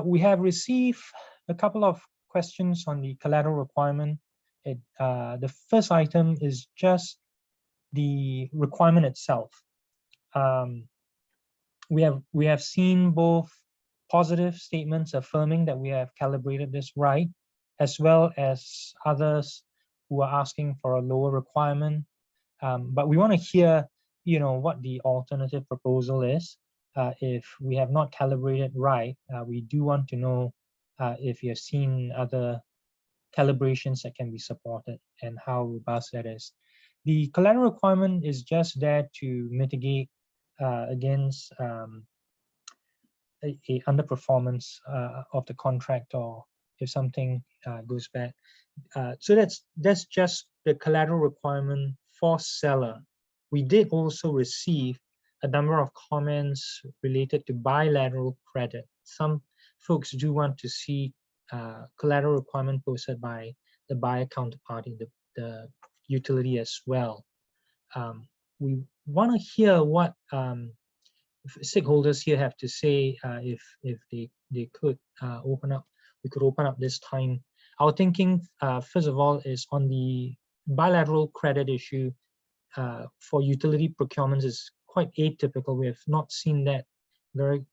we have received a couple of questions on the collateral requirement. The first item is just the requirement itself. We have seen both positive statements affirming that we have calibrated this right, as well as others who are asking for a lower requirement. But we want to hear, what the alternative proposal is. If we have not calibrated right, we do want to know if you have seen other calibrations that can be supported and how robust that is. The collateral requirement is just there to mitigate against a underperformance of the contract, or if something goes bad. So that's just the collateral requirement for seller. We did also receive a number of comments related to bilateral credit. Some folks do want to see collateral requirement posted by the buyer counterparty, the utility as well. We want to hear what stakeholders here have to say if they could open up. We could open up this time. Our thinking, first of all, is on the bilateral credit issue for utility procurements is quite atypical. We have not seen that very,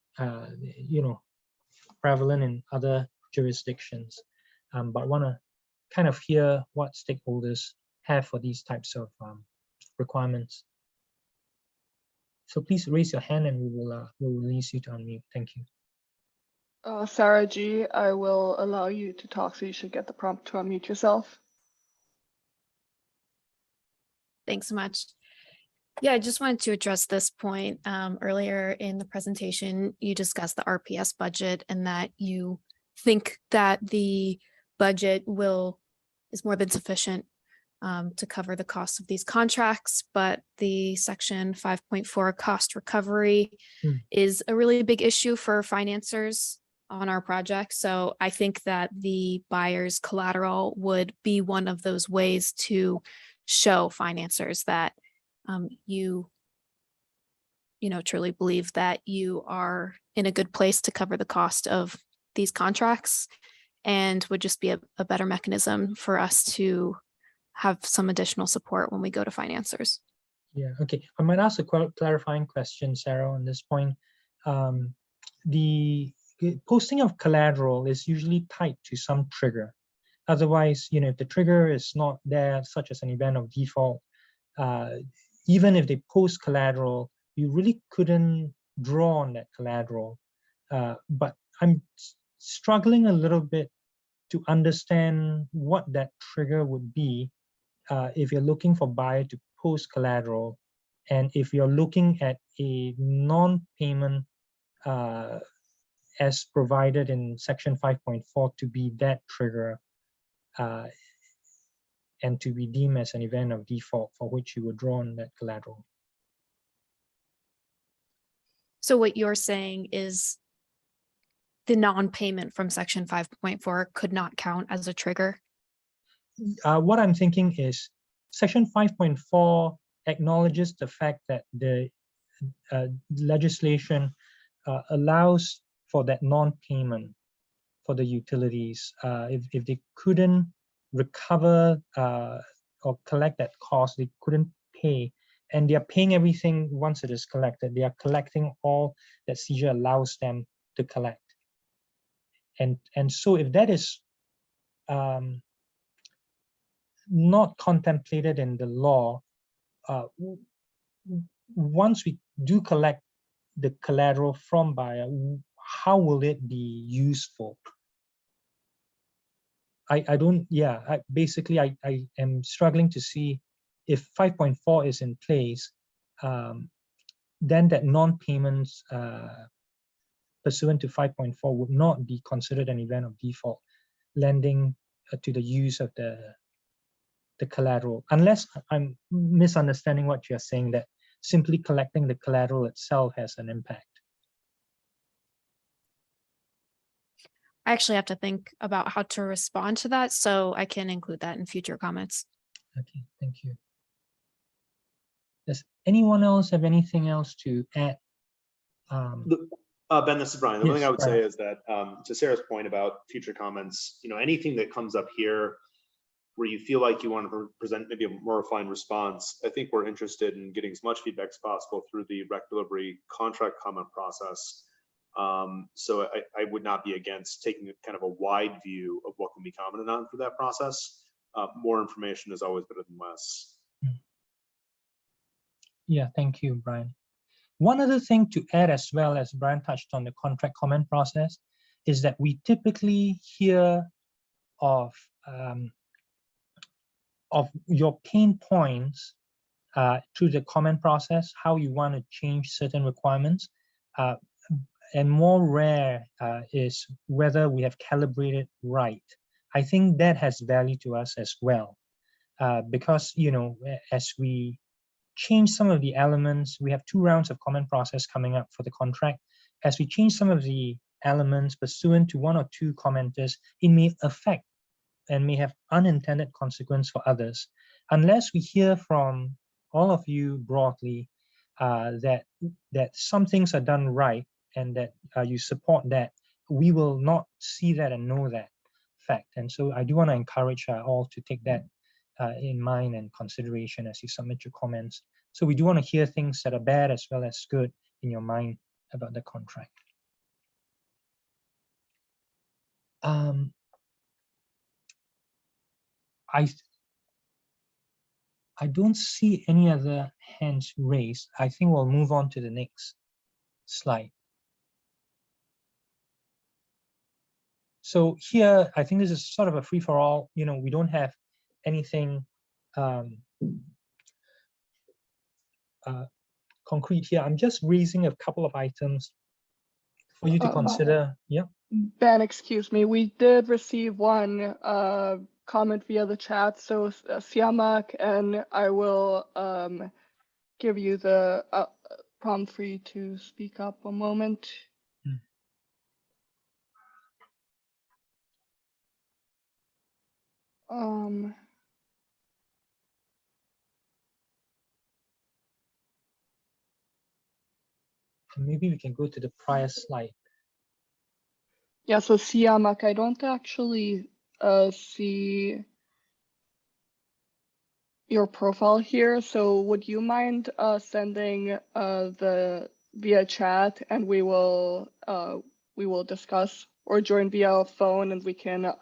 prevalent in other jurisdictions. But want to kind of hear what stakeholders have for these types of requirements. So please raise your hand and we'll release you to unmute. Thank you. Sarah G, I will allow you to talk, so you should get the prompt to unmute yourself. Thanks so much. Yeah, I just wanted to address this point. Earlier in the presentation, you discussed the RPS budget and that you think that the budget is more than sufficient to cover the cost of these contracts, but the section 5.4 cost recovery is a really big issue for financiers on our project. So I think that the buyer's collateral would be one of those ways to show financiers that you truly believe that you are in a good place to cover the cost of these contracts, and would just be a better mechanism for us to have some additional support when we go to financiers. Yeah, okay. I might ask a clarifying question, Sarah, on this point. The posting of collateral is usually tied to some trigger. Otherwise, if the trigger is not there, such as an event of default, even if they post collateral, you really couldn't draw on that collateral. But I'm struggling a little bit to understand what that trigger would be if you're looking for buyer to post collateral, and if you're looking at a non-payment as provided in section 5.4 to be that trigger and to be deemed as an event of default for which you would draw on that collateral. So what you're saying is the non-payment from section 5.4 could not count as a trigger? What I'm thinking is section 5.4 acknowledges the fact that the legislation allows for that non-payment for the utilities. If they couldn't recover or collect that cost, they couldn't pay, and they are paying everything once it is collected. They are collecting all that seizure allows them to collect. And so if that is not contemplated in the law, once we do collect the collateral from buyer, how will it be useful? I am struggling to see if 5.4 is in place, then that non-payments pursuant to 5.4 would not be considered an event of default, lending to the use of the collateral, unless I'm misunderstanding what you're saying, that simply collecting the collateral itself has an impact. I actually have to think about how to respond to that, so I can include that in future comments. Okay, thank you. Does anyone else have anything else to add? Ben, this is Brian. The one thing I would Brian. say is that to Sarah's point about future comments, anything that comes up here where you feel like you want to present maybe a more refined response, I think we're interested in getting as much feedback as possible through the rec delivery contract comment process. So I would not be against taking a kind of a wide view of what can be commented on through that process. More information is always better than less. Yeah, thank you, Brian. One other thing to add, as well as Brian touched on the contract comment process, is that we typically hear of your pain points through the comment process, how you want to change certain requirements. And more rare is whether we have calibrated right. I think that has value to us as well, because as we change some of the elements, we have 2 rounds of comment process coming up for the contract. As we change some of the elements pursuant to 1 or 2 commenters, it may affect and may have unintended consequence for others. Unless we hear from all of you broadly that some things are done right and that you support that, we will not see that and know that fact. And so I do want to encourage all to take that in mind and consideration as you submit your comments. So we do want to hear things that are bad as well as good in your mind about the contract. I don't see any other hands raised. I think we'll move on to the next slide. So here, I think this is sort of a free-for-all. You know, we don't have anything concrete here. I'm just raising a couple of items for you to consider. Yeah. Ben, excuse me, we did receive one comment via the chat. So Siamak, and I will give you the prompt for you to speak up a moment. Maybe we can go to the prior slide. Yeah, so Siamak, I don't actually see your profile here. So would you mind sending the via chat, and we will discuss, or join via phone, and we can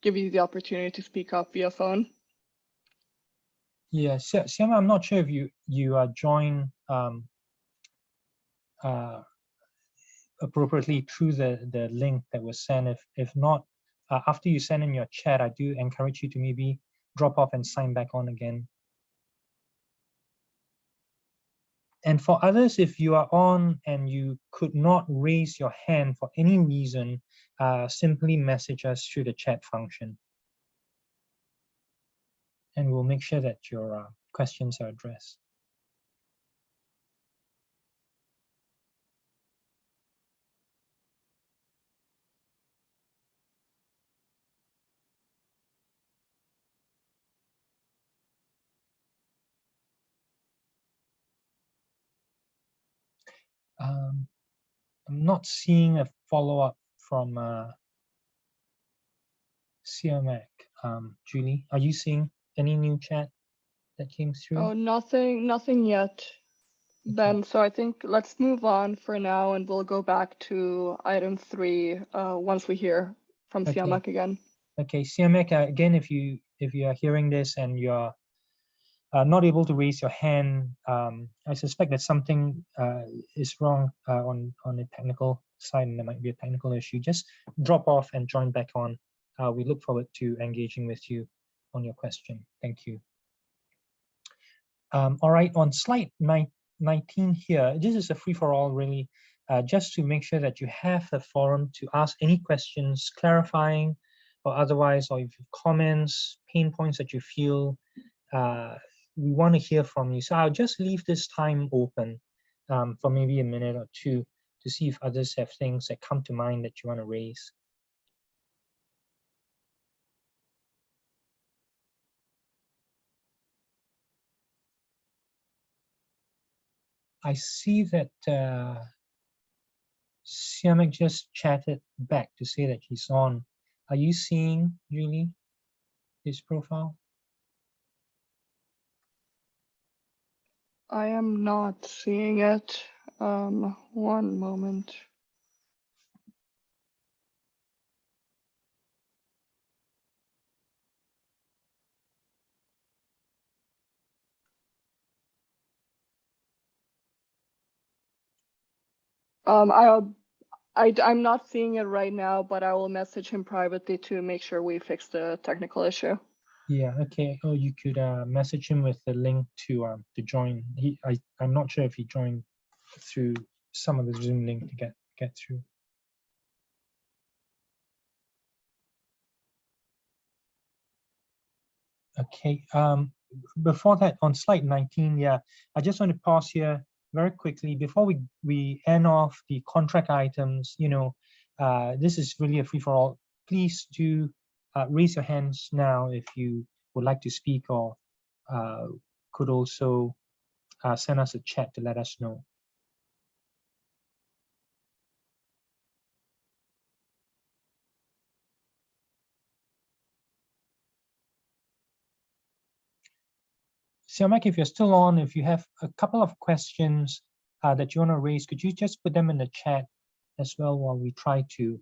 give you the opportunity to speak up via phone? Yeah, Siama, I'm not sure if you joined appropriately through the link that was sent. If not, after you send in your chat, I do encourage you to maybe drop off and sign back on again. And for others, if you are on and you could not raise your hand for any reason, simply message us through the chat function. And we'll make sure that your questions are addressed. I'm not seeing a follow-up from CMAC. Julie, are you seeing any new chat that came through? Oh, nothing yet, Ben. So I think let's move on for now, and we'll go back to item 3 once we hear from Siamak again. Okay, Siamak, again, if you are hearing this and you're not able to raise your hand, I suspect that something is wrong on the technical side, and there might be a technical issue. Just drop off and join back on. We look forward to engaging with you on your question. Thank you. All right, on slide 19 here, this is a free-for-all, really, just to make sure that you have a forum to ask any questions, clarifying or otherwise, or if you have comments, pain points that you feel, we want to hear from you. So I'll just leave this time open for maybe a minute or two to see if others have things that come to mind that you want to raise. I see that Siamak just chatted back to say that he's on. Are you seeing, Julie, his profile? I am not seeing it. One moment. I'm not seeing it right now, but I will message him privately to make sure we fix the technical issue. Yeah, okay. Oh, you could message him with the link to join. I'm not sure if he joined through some of the Zoom link to get through. Okay. Before that, on slide 19, yeah, I just want to pause here very quickly before we end off the contract items. You know, this is really a free-for-all. Please do raise your hands now if you would like to speak, or could also send us a chat to let us know. Siamak, if you're still on, if you have a couple of questions that you want to raise, could you just put them in the chat as well while we try to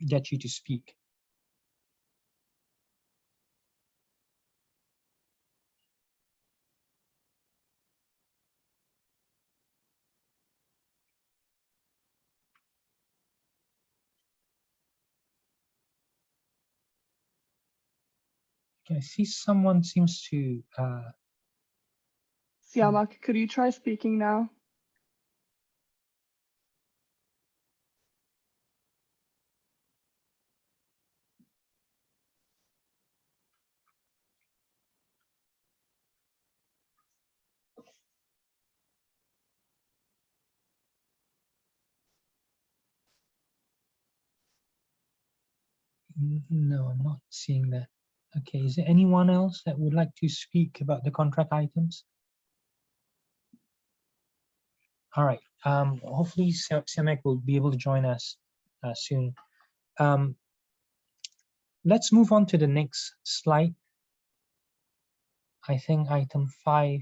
get you to speak? Okay, I see someone seems to. Siamak, could you try speaking now? No, I'm not seeing that. Okay, is there anyone else that would like to speak about the contract items? All right. Hopefully Siamak will be able to join us soon. Let's move on to the next slide. I think item 5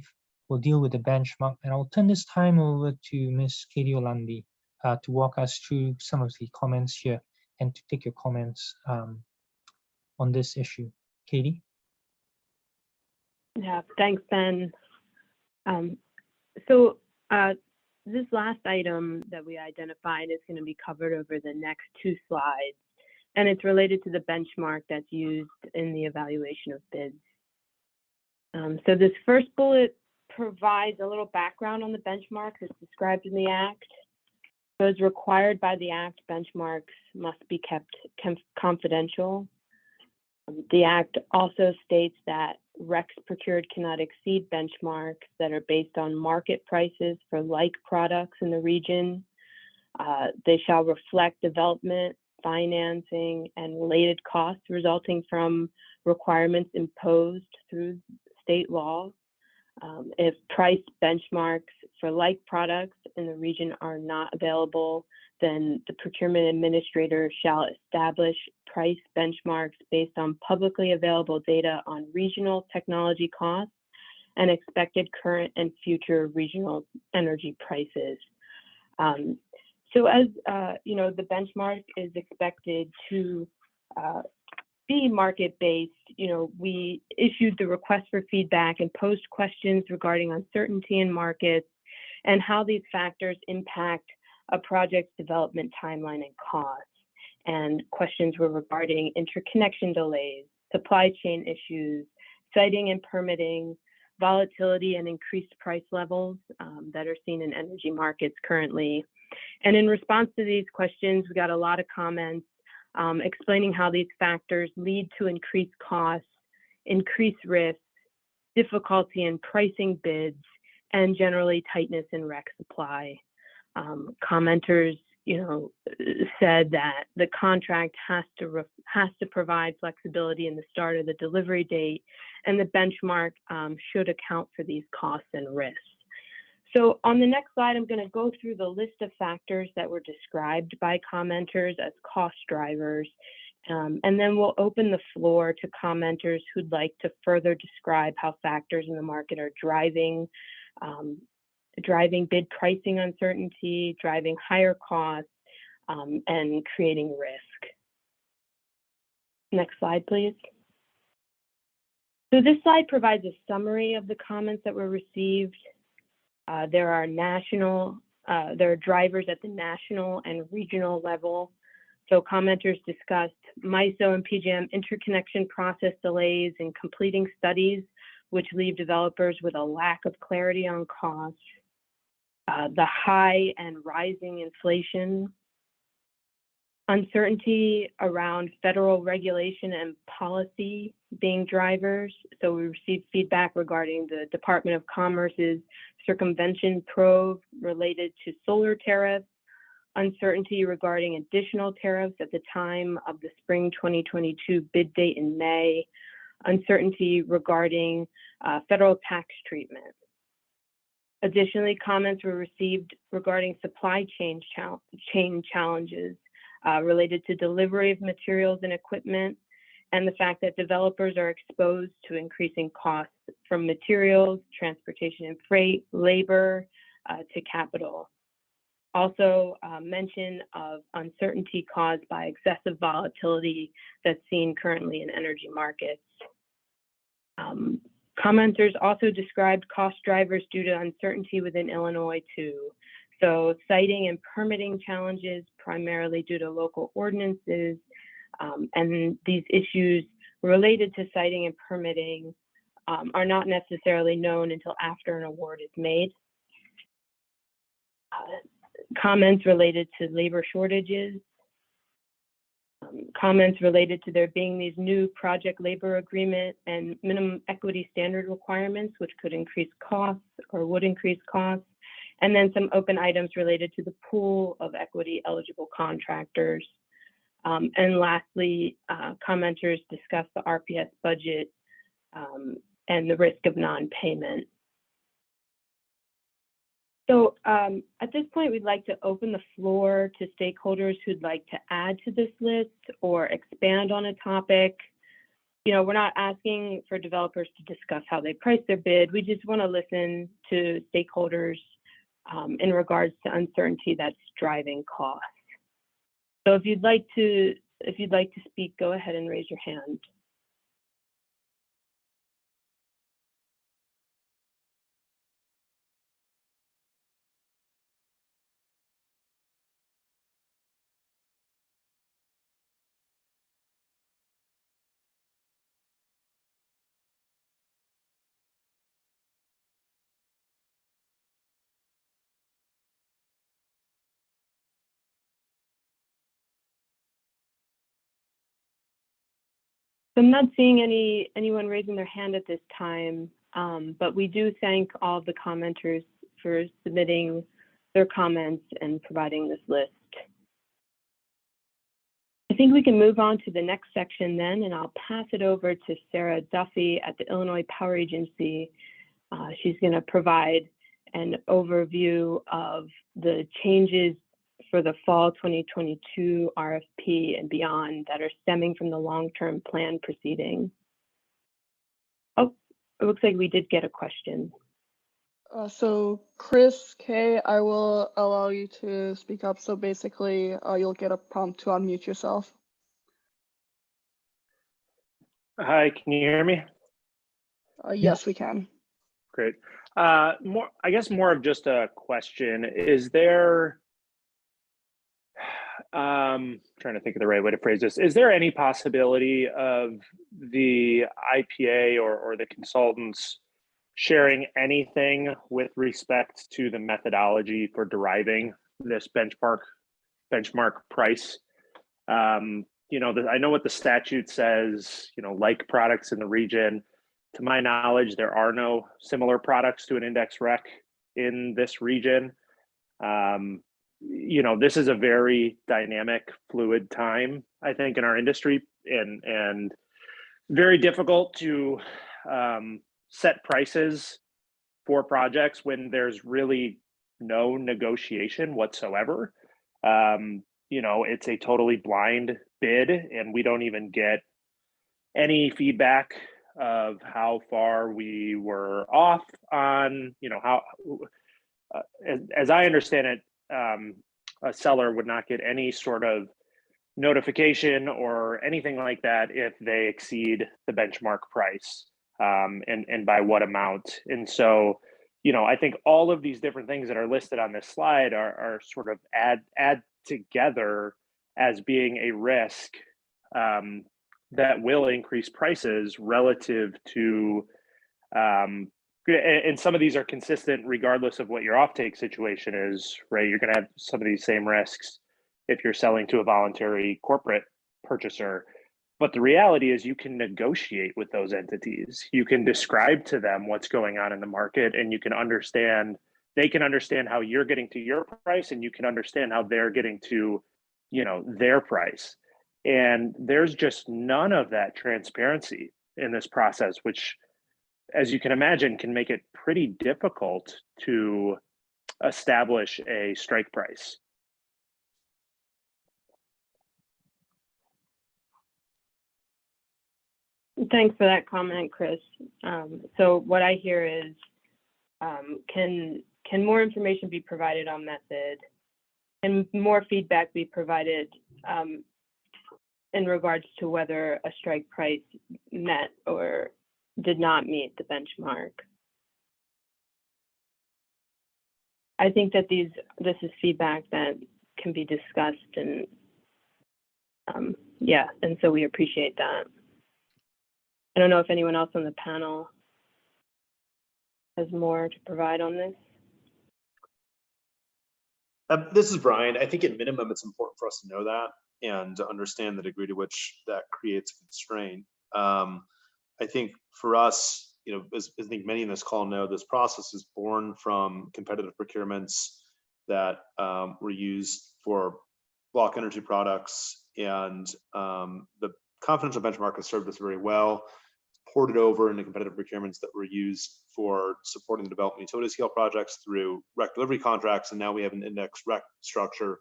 will deal with the benchmark, and I'll turn this time over to Ms. Katie Olandi to walk us through some of the comments here and to take your comments on this issue. Katie? Yeah, thanks, Ben. So this last item that we identified is going to be covered over the next 2 slides, and it's related to the benchmark that's used in the evaluation of bids. So this first bullet provides a little background on the benchmark that's described in the Act. So as required by the Act, benchmarks must be kept confidential. The Act also states that RECs procured cannot exceed benchmarks that are based on market prices for like products in the region. They shall reflect development, financing, and related costs resulting from requirements imposed through state law. If price benchmarks for like products in the region are not available, then the procurement administrator shall establish price benchmarks based on publicly available data on regional technology costs and expected current and future regional energy prices. So as you know, the benchmark is expected to be market-based. You know, we issued the request for feedback and posed questions regarding uncertainty in markets and how these factors impact a project's development timeline and costs. And questions were regarding interconnection delays, supply chain issues, siting and permitting, volatility and increased price levels that are seen in energy markets currently. And in response to these questions, we got a lot of comments explaining how these factors lead to increased costs, increased risks, difficulty in pricing bids, and generally tightness in REC supply. Commenters, you know, said that the contract has to provide flexibility in the start of the delivery date, and the benchmark should account for these costs and risks. So on the next slide, I'm going to go through the list of factors that were described by commenters as cost drivers, and then we'll open the floor to commenters who'd like to further describe how factors in the market are driving bid pricing uncertainty, driving higher costs, and creating risk. Next slide, please. So this slide provides a summary of the comments that were received. There are drivers at the national and regional level. So commenters discussed MISO and PJM interconnection process delays in completing studies, which leave developers with a lack of clarity on costs, the high and rising inflation, uncertainty around federal regulation and policy being drivers. So we received feedback regarding the Department of Commerce's circumvention probe related to solar tariffs, uncertainty regarding additional tariffs at the time of the spring 2022 bid date in May, uncertainty regarding federal tax treatment. Additionally, comments were received regarding supply chain challenges related to delivery of materials and equipment, and the fact that developers are exposed to increasing costs from materials, transportation and freight, labor, to capital. Also, mention of uncertainty caused by excessive volatility that's seen currently in energy markets. Commenters also described cost drivers due to uncertainty within Illinois too. So siting and permitting challenges primarily due to local ordinances, and these issues related to siting and permitting are not necessarily known until after an award is made. Comments related to labor shortages, comments related to there being these new project labor agreement and minimum equity standard requirements, which could increase costs or would increase costs, and then some open items related to the pool of equity eligible contractors. And lastly, commenters discuss the RPS budget and the risk of non-payment. So at this point, we'd like to open the floor to stakeholders who'd like to add to this list or expand on a topic. You know, we're not asking for developers to discuss how they price their bid. We just want to listen to stakeholders in regards to uncertainty that's driving costs. So if you'd like to speak, go ahead and raise your hand. I'm not seeing anyone raising their hand at this time, but we do thank all of the commenters for submitting their comments and providing this list. I think we can move on to the next section then, and I'll pass it over to Sarah Duffy at the Illinois Power Agency. She's going to provide an overview of the changes for the fall 2022 RFP and beyond that are stemming from the long-term plan proceeding. Oh, it looks like we did get a question. So Chris K, I will allow you to speak up. So basically, you'll get a prompt to unmute yourself. Hi, can you hear me? Yes, we can. Great. I guess more of just a question. Is there, trying to think of the right way to phrase this. Is there any possibility of the IPA or the consultants sharing anything with respect to the methodology for deriving this benchmark price? You know, I know what the statute says, you know, like products in the region. To my knowledge, there are no similar products to an index rec in this region. You know, this is a very dynamic, fluid time, I think, in our industry, and very difficult to set prices for projects when there's really no negotiation whatsoever. You know, it's a totally blind bid, and we don't even get any feedback of how far we were off on, you know, how, as I understand it, a seller would not get any sort of notification or anything like that if they exceed the benchmark price, and by what amount. And so, you know, I think all of these different things that are listed on this slide are sort of add together as being a risk that will increase prices relative to, and some of these are consistent regardless of what your offtake situation is, right? You're going to have some of these same risks if you're selling to a voluntary corporate purchaser. But the reality is you can negotiate with those entities. You can describe to them what's going on in the market, and you can understand, they can understand how you're getting to your price, and you can understand how they're getting to, you know, their price. And there's just none of that transparency in this process, which, as you can imagine, can make it pretty difficult to establish a strike price. Thanks for that comment, Chris. So what I hear is, can more information be provided on method, and more feedback be provided in regards to whether a strike price met or did not meet the benchmark? I think that this is feedback that can be discussed, and yeah, and so we appreciate that. I don't know if anyone else on the panel has more to provide on this. This is Brian. I think at minimum, it's important for us to know that and to understand the degree to which that creates a constraint. I think for us, you know, as I think many in this call know, this process is born from competitive procurements that were used for block energy products, and the confidential benchmark has served us very well. Ported over into competitive procurements that were used for supporting the development utility scale projects through REC delivery contracts, and now we have an indexed REC structure,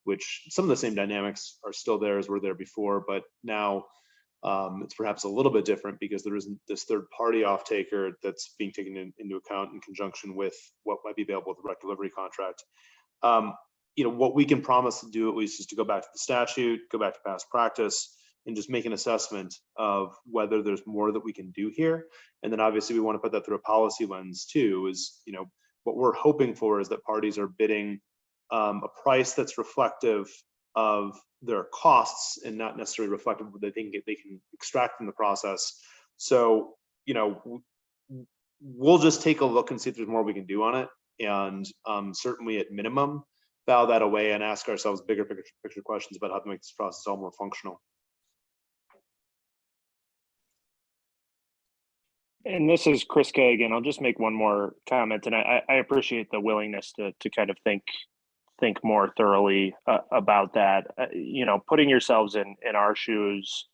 which some of the same dynamics are still there as were there before, but now it's perhaps a little bit different because there isn't this third-party off-taker that's being taken into account in conjunction with what might be available with the REC delivery contract. You know, what we can promise to do at least is to go back to the statute, go back to past practice, and just make an assessment of whether there's more that we can do here. And then obviously we want to put that through a policy lens too, is, you know, what we're hoping for is that parties are bidding a price that's reflective of their costs and not necessarily reflective of what they think they can extract from the process. So, you know, we'll just take a look and see if there's more we can do on it. And certainly at minimum, file that away and ask ourselves bigger picture questions about how to make this process all more functional. And this is Chris K again. I'll just make one more comment, and I appreciate the willingness to kind of think more thoroughly about that. You know, putting yourselves in our shoes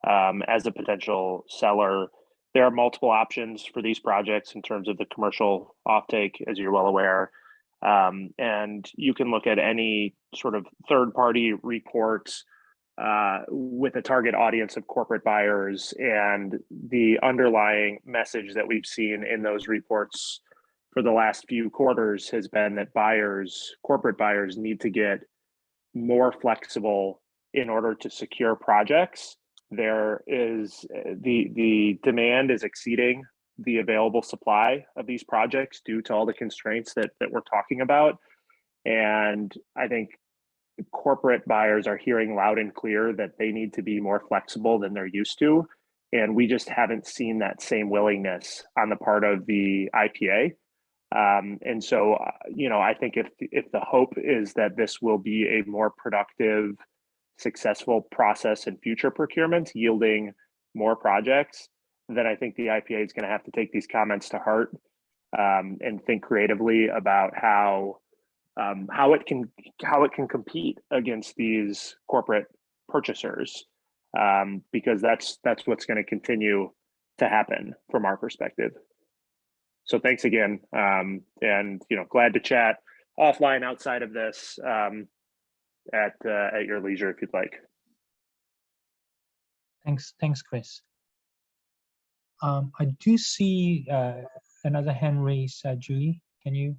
as a potential seller, there are multiple options for these projects in terms of the commercial offtake, as you're well aware. And you can look at any sort of third-party reports with a target audience of corporate buyers, and the underlying message that we've seen in those reports for the last few quarters has been that corporate buyers need to get more flexible in order to secure projects. There is the demand is exceeding the available supply of these projects due to all the constraints that we're talking about. And I think corporate buyers are hearing loud and clear that they need to be more flexible than they're used to. And we just haven't seen that same willingness on the part of the IPA. And so, you know, I think if the hope is that this will be a more productive, successful process in future procurements, yielding more projects, then I think the IPA is going to have to take these comments to heart and think creatively about how it can compete against these corporate purchasers, because that's what's going to continue to happen from our perspective. So thanks again, and you know, glad to chat offline outside of this at your leisure if you'd like. Thanks, Chris. I do see another hand raised. Julie, can you?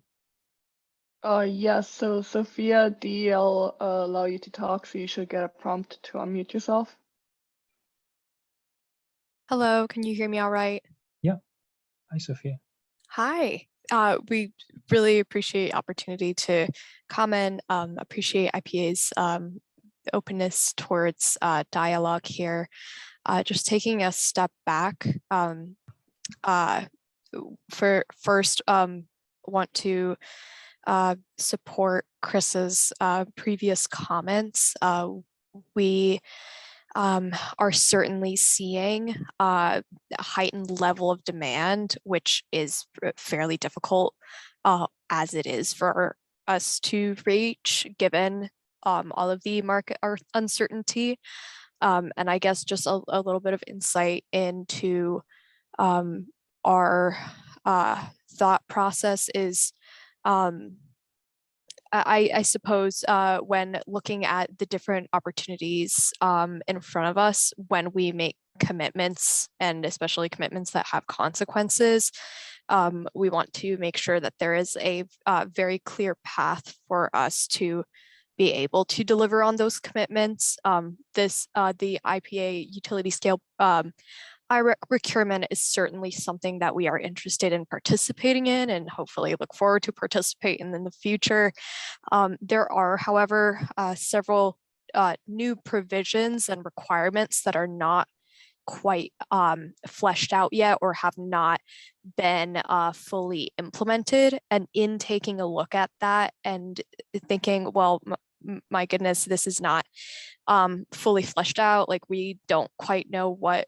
Yes, so Sophia D, I'll allow you to talk, so you should get a prompt to unmute yourself. Hello, can you hear me all right? Yeah. Hi, Sophia. Hi. We really appreciate the opportunity to comment, appreciate IPA's openness towards dialogue here. Just taking a step back, want to support Chris's previous comments. We are certainly seeing a heightened level of demand, which is fairly difficult as it is for us to reach, given all of the market uncertainty. And I guess just a little bit of insight into our thought process is, I suppose when looking at the different opportunities in front of us, when we make commitments, and especially commitments that have consequences, we want to make sure that there is a very clear path for us to be able to deliver on those commitments. The IPA utility scale REC procurement is certainly something that we are interested in participating in, and hopefully look forward to participating in the future. There are, however, several new provisions and requirements that are not quite fleshed out yet or have not been fully implemented. And in taking a look at that and thinking, well, my goodness, this is not fully fleshed out. Like, we don't quite know what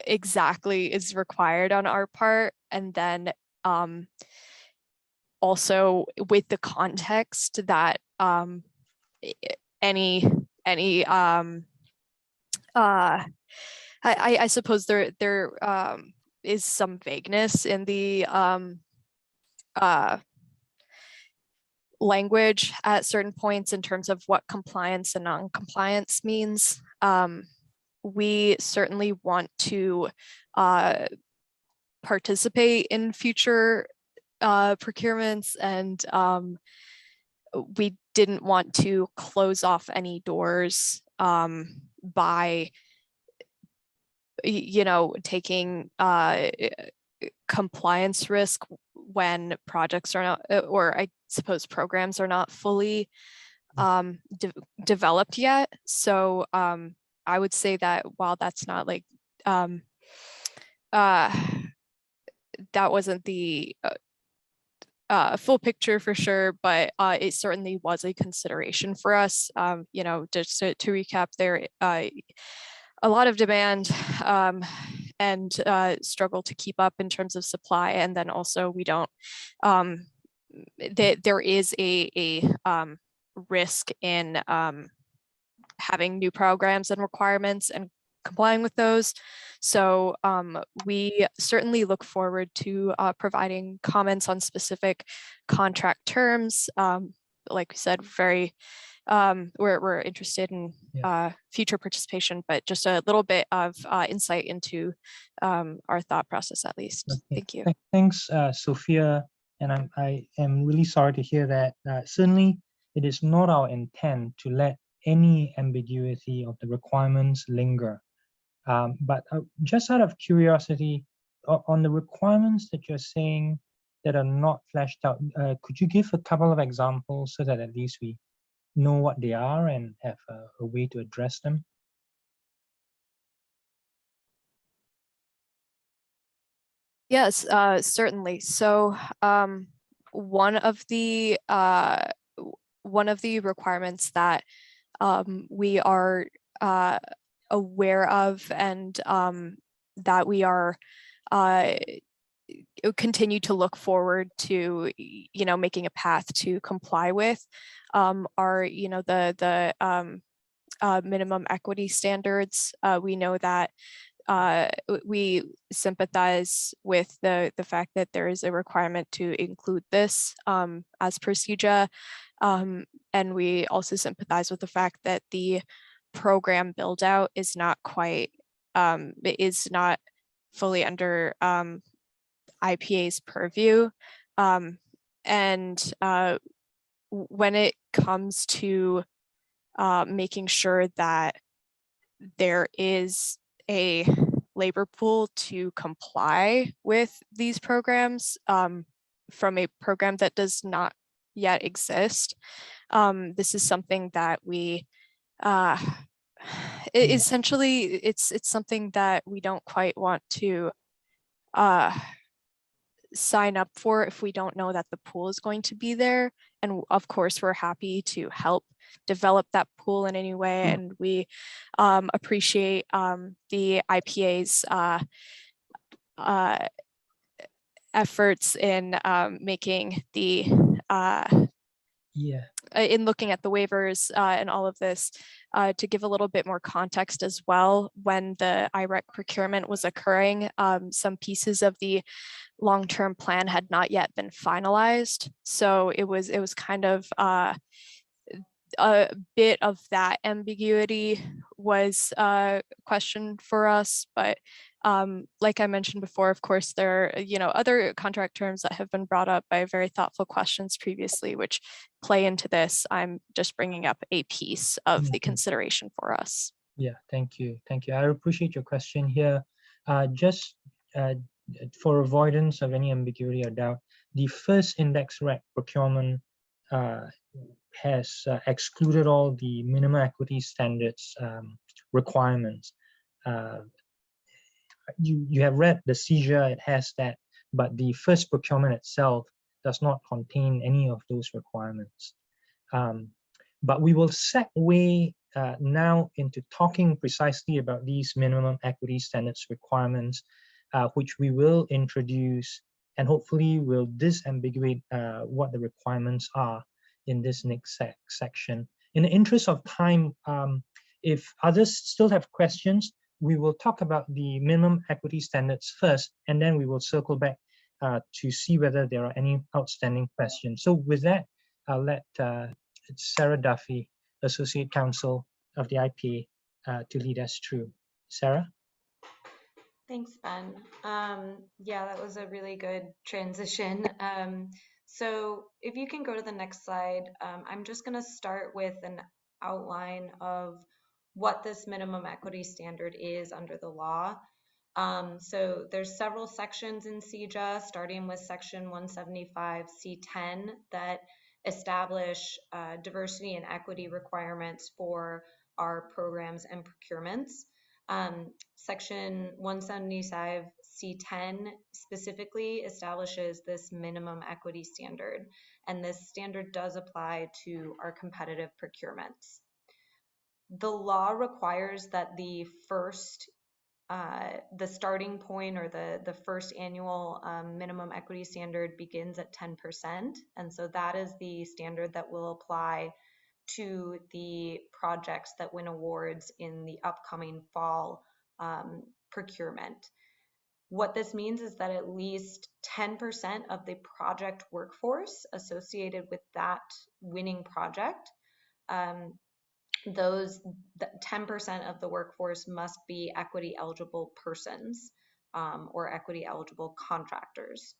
exactly is required on our part. And then also with the context that I suppose there is some vagueness in the language at certain points in terms of what compliance and non-compliance means. We certainly want to participate in future procurements, and we didn't want to close off any doors by taking compliance risk when projects are not, or I suppose programs are not fully developed yet. So I would say that while that's not like that wasn't the full picture for sure, but it certainly was a consideration for us. Just to recap, there a lot of demand and struggle to keep up in terms of supply, and then also we don't. There is a risk in having new programs and requirements and complying with those. So we certainly look forward to providing comments on specific contract terms. Like we said, we're interested in future participation, but just a little bit of insight into our thought process, at least. Okay. Thank you. Thanks, Sophia. And I am really sorry to hear that. Certainly, it is not our intent to let any ambiguity of the requirements linger. But just out of curiosity, on the requirements that you're saying that are not fleshed out, could you give a couple of examples so that at least we know what they are and have a way to address them? Yes, certainly. So one of the requirements that we are aware of and that we are continue to look forward to, making a path to comply with are, the minimum equity standards. We know that we sympathize with the fact that there is a requirement to include this as procedure. And we also sympathize with the fact that the program build out is not quite, it is not fully under IPA's purview. And when it comes to making sure that there is a labor pool to comply with these programs from a program that does not yet exist, this is something that we essentially it's something that we don't quite want to sign up for if we don't know that the pool is going to be there. And of course, we're happy to help develop that pool in any way. And we appreciate the IPA's efforts in making the in looking at the waivers and all of this. To give a little bit more context as well, when the REC procurement was occurring, some pieces of the long-term plan had not yet been finalized. So it was kind of a bit of that ambiguity was questioned for us, but like I mentioned before, of course, there are other contract terms that have been brought up by very thoughtful questions previously, which play into this. I'm just bringing up a piece of the consideration for us. Yeah, thank you. I appreciate your question here. Just for avoidance of any ambiguity or doubt, the first Indexed REC procurement has excluded all the minimum equity standards requirements. you have read the seizure, it has that, but the first procurement itself does not contain any of those requirements. But we will segue now into talking precisely about these minimum equity standards requirements, which we will introduce and hopefully will disambiguate what the requirements are in this next section. In the interest of time, if others still have questions, we will talk about the minimum equity standards first, and then we will circle back to see whether there are any outstanding questions. So with that, I'll let Sarah Duffy, Associate Counsel of the IPA, to lead us through. Sarah? Thanks, Ben. Yeah, that was a really good transition. So if you can go to the next slide, I'm just going to start with an outline of what this minimum equity standard is under the law. So there's several sections in CEJA, starting with section 175C10 that establish diversity and equity requirements for our programs and procurements. Section 175C10 specifically establishes this minimum equity standard, and this standard does apply to our competitive procurements. The law requires that the starting point or the first annual minimum equity standard begins at 10%. And so that is the standard that will apply to the projects that win awards in the upcoming fall procurement. What this means is that at least 10% of the project workforce associated with that winning project, those 10% of the workforce must be equity eligible persons or equity eligible contractors.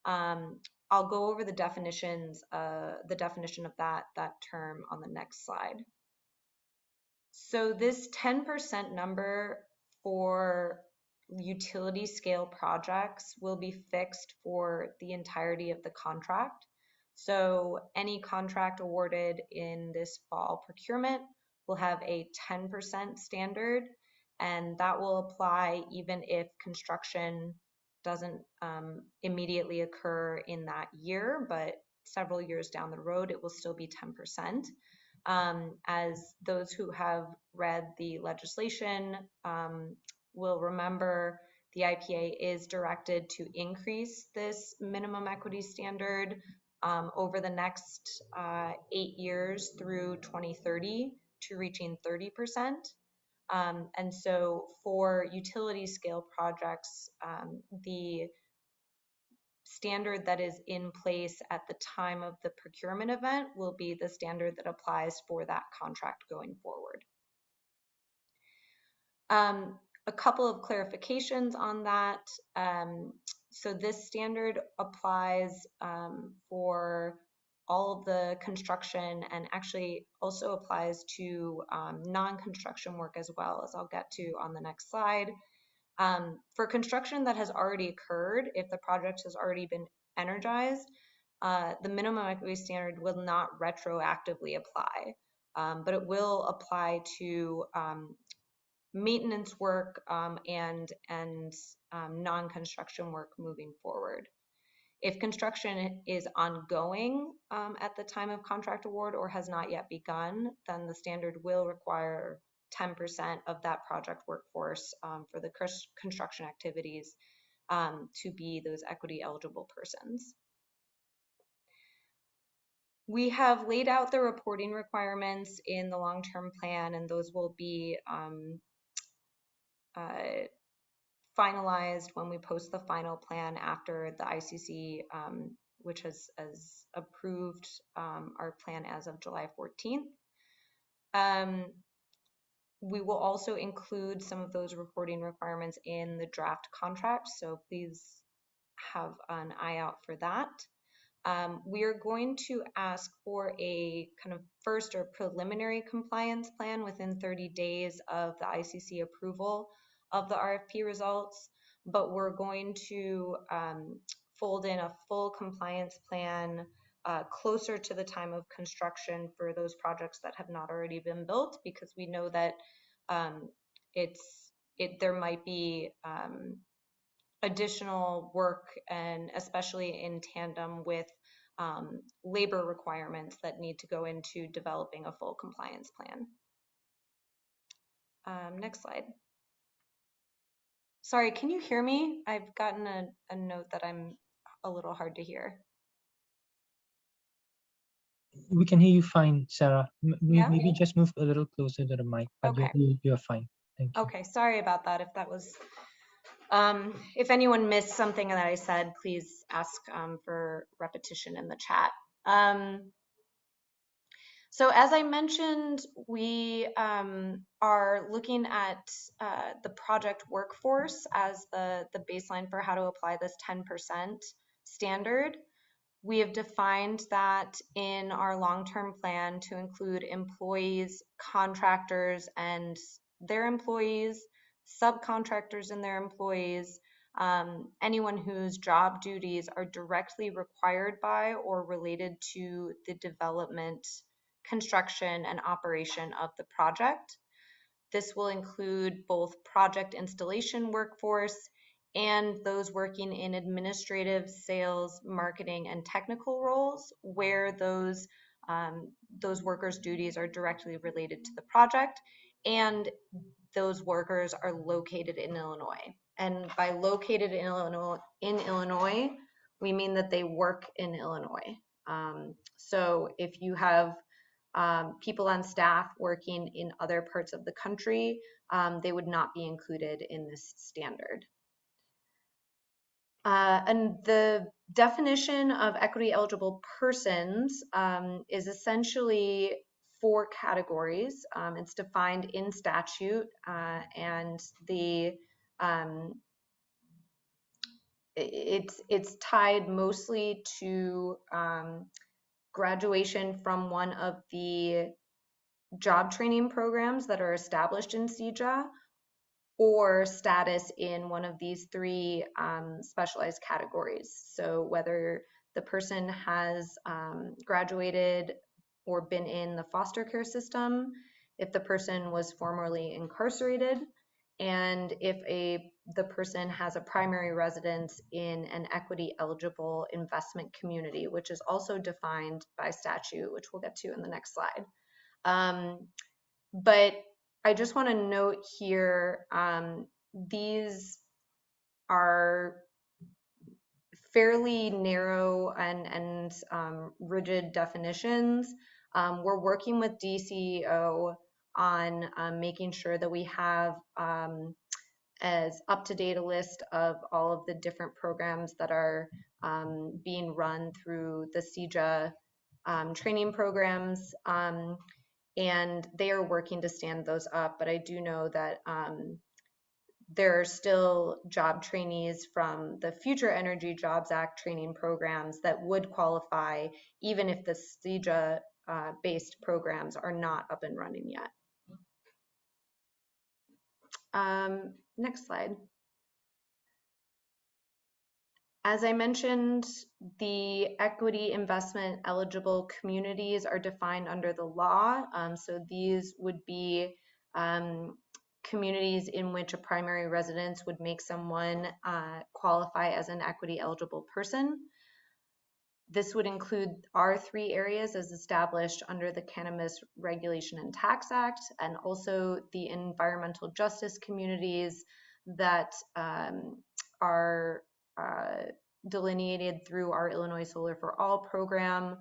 I'll go over the definitions, the definition of that term on the next slide. So this 10% number for utility scale projects will be fixed for the entirety of the contract. So any contract awarded in this fall procurement will have a 10% standard, and that will apply even if construction doesn't immediately occur in that year, but several years down the road, it will still be 10%. As those who have read the legislation will remember, the IPA is directed to increase this minimum equity standard over the next 8 years through 2030 to reaching 30%. And so for utility scale projects, the standard that is in place at the time of the procurement event will be the standard that applies for that contract going forward. A couple of clarifications on that. So this standard applies for all of the construction and actually also applies to non-construction work as well, as I'll get to on the next slide. For construction that has already occurred, if the project has already been energized, the minimum equity standard will not retroactively apply, but it will apply to maintenance work and non-construction work moving forward. If construction is ongoing at the time of contract award or has not yet begun, then the standard will require 10% of that project workforce for the construction activities to be those equity eligible persons. We have laid out the reporting requirements in the long-term plan, and those will be finalized when we post the final plan after the ICC, which has approved our plan as of July 14th. We will also include some of those reporting requirements in the draft contract, so please have an eye out for that. We are going to ask for a kind of first or preliminary compliance plan within 30 days of the ICC approval of the RFP results, but we're going to fold in a full compliance plan closer to the time of construction for those projects that have not already been built, because we know that it's there might be additional work, and especially in tandem with labor requirements that need to go into developing a full compliance plan. Next slide. Sorry, can you hear me? I've gotten a note that I'm a little hard to hear. We can hear you fine, Sarah. Yeah? Maybe just move a little closer to the mic, but Okay. you're fine. Thank you. Okay, sorry about that. If that was, if anyone missed something that I said, please ask for repetition in the chat. So as I mentioned, we are looking at the project workforce as the baseline for how to apply this 10% standard. We have defined that in our long-term plan to include employees, contractors and their employees, subcontractors and their employees, anyone whose job duties are directly required by or related to the development, construction, and operation of the project. This will include both project installation workforce and those working in administrative, sales, marketing, and technical roles where those workers' duties are directly related to the project, and those workers are located in Illinois. And by located in Illinois, we mean that they work in Illinois. So if you have people on staff working in other parts of the country, they would not be included in this standard. And the definition of equity eligible persons is essentially 4 categories. It's defined in statute, and it's tied mostly to graduation from one of the job training programs that are established in CJA, or status in one of these 3 specialized categories. So whether the person has graduated or been in the foster care system, if the person was formerly incarcerated, and if the person has a primary residence in an equity eligible investment community, which is also defined by statute, which we'll get to in the next slide. But I just want to note here, these are fairly narrow and rigid definitions. We're working with DCEO on making sure that we have as up-to-date a list of all of the different programs that are being run through the CJA training programs. And they are working to stand those up, but I do know that there are still job trainees from the Future Energy Jobs Act training programs that would qualify even if the CJA based programs are not up and running yet. Next slide. As I mentioned, the equity investment eligible communities are defined under the law. So these would be communities in which a primary residence would make someone qualify as an equity eligible person. This would include our 3 areas as established under the Cannabis Regulation and Tax Act, and also the environmental justice communities that are delineated through our Illinois Solar for All program.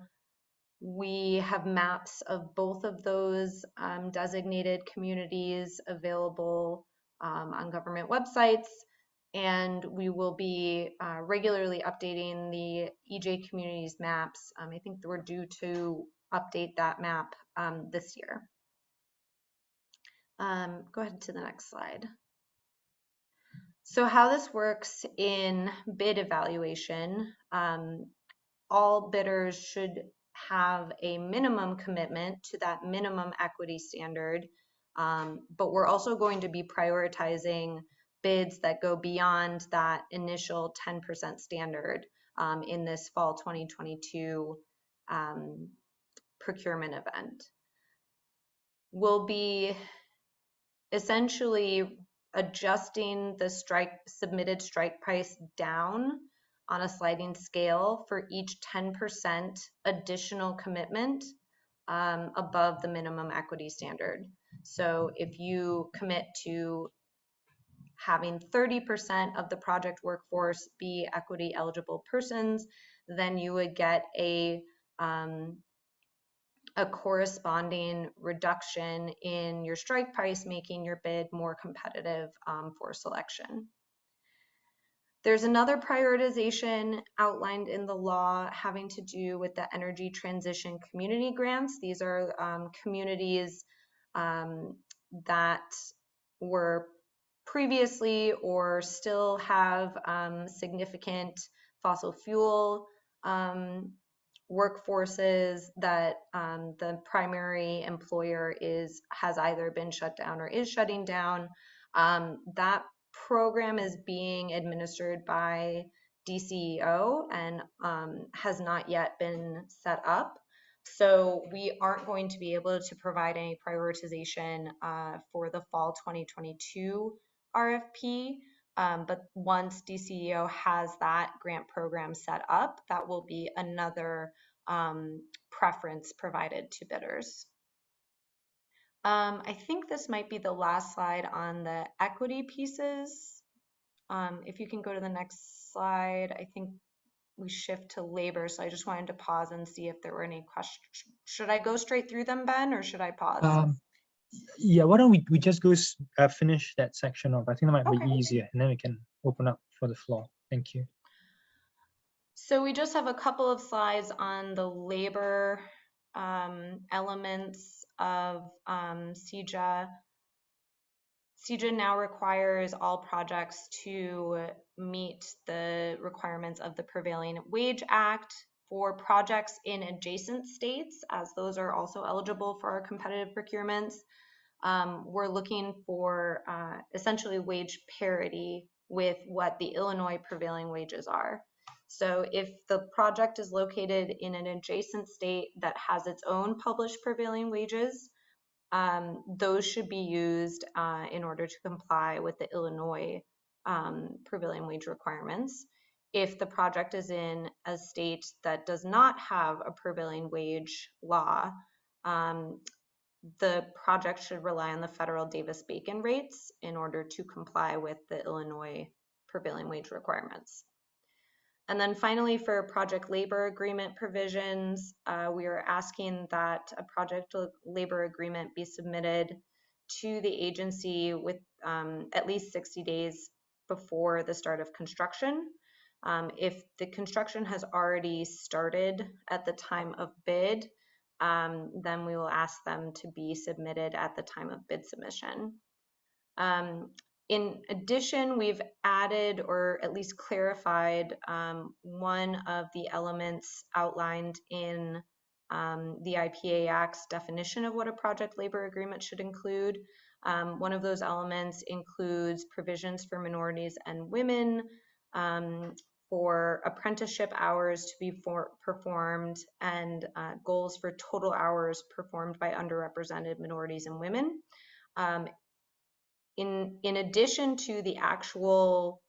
We have maps of both of those designated communities available on government websites, and we will be regularly updating the EJ communities maps. I think we're due to update that map this year. Go ahead to the next slide. So how this works in bid evaluation, all bidders should have a minimum commitment to that minimum equity standard, but we're also going to be prioritizing bids that go beyond that initial 10% standard in this fall 2022 procurement event. We'll be essentially adjusting the submitted strike price down on a sliding scale for each 10% additional commitment above the minimum equity standard. So if you commit to having 30% of the project workforce be equity eligible persons, then you would get a corresponding reduction in your strike price, making your bid more competitive for selection. There's another prioritization outlined in the law having to do with the energy transition community grants. These are communities that were previously or still have significant fossil fuel workforces that the primary employer has either been shut down or is shutting down. That program is being administered by DCEO and has not yet been set up. So we aren't going to be able to provide any prioritization for the fall 2022 RFP. But once DCEO has that grant program set up, that will be another preference provided to bidders. I think this might be the last slide on the equity pieces. If you can go to the next slide, I think we shift to labor. So I just wanted to pause and see if there were any questions. Should I go straight through them, Ben, or should I pause? Yeah, why don't we just go finish that section off? I think that might Okay. be easier, and then we can open up for the floor. Thank you. So we just have a couple of slides on the labor elements of CEJA. CEJA now requires all projects to meet the requirements of the Prevailing Wage Act for projects in adjacent states, as those are also eligible for our competitive procurements. We're looking for essentially wage parity with what the Illinois prevailing wages are. So if the project is located in an adjacent state that has its own published prevailing wages, those should be used in order to comply with the Illinois prevailing wage requirements. If the project is in a state that does not have a prevailing wage law, the project should rely on the federal Davis-Bacon rates in order to comply with the Illinois prevailing wage requirements. And then finally, for project labor agreement provisions, we are asking that a project labor agreement be submitted to the agency with at least 60 days before the start of construction. If the construction has already started at the time of bid, then we will ask them to be submitted at the time of bid submission. In addition, we've added or at least clarified one of the elements outlined in the IPA Act's definition of what a project labor agreement should include. One of those elements includes provisions for minorities and women, for apprenticeship hours to be performed, and goals for total hours performed by underrepresented minorities and women. In addition to the actual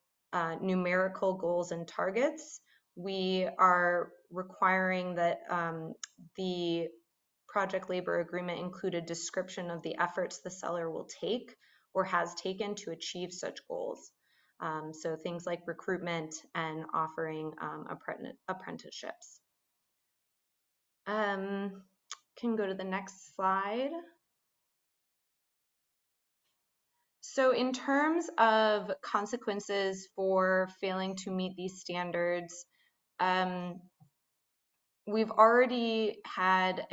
numerical goals and targets, we are requiring that the project labor agreement include a description of the efforts the seller will take or has taken to achieve such goals. So things like recruitment and offering apprenticeships. Can go to the next slide. So in terms of consequences for failing to meet these standards, we've already had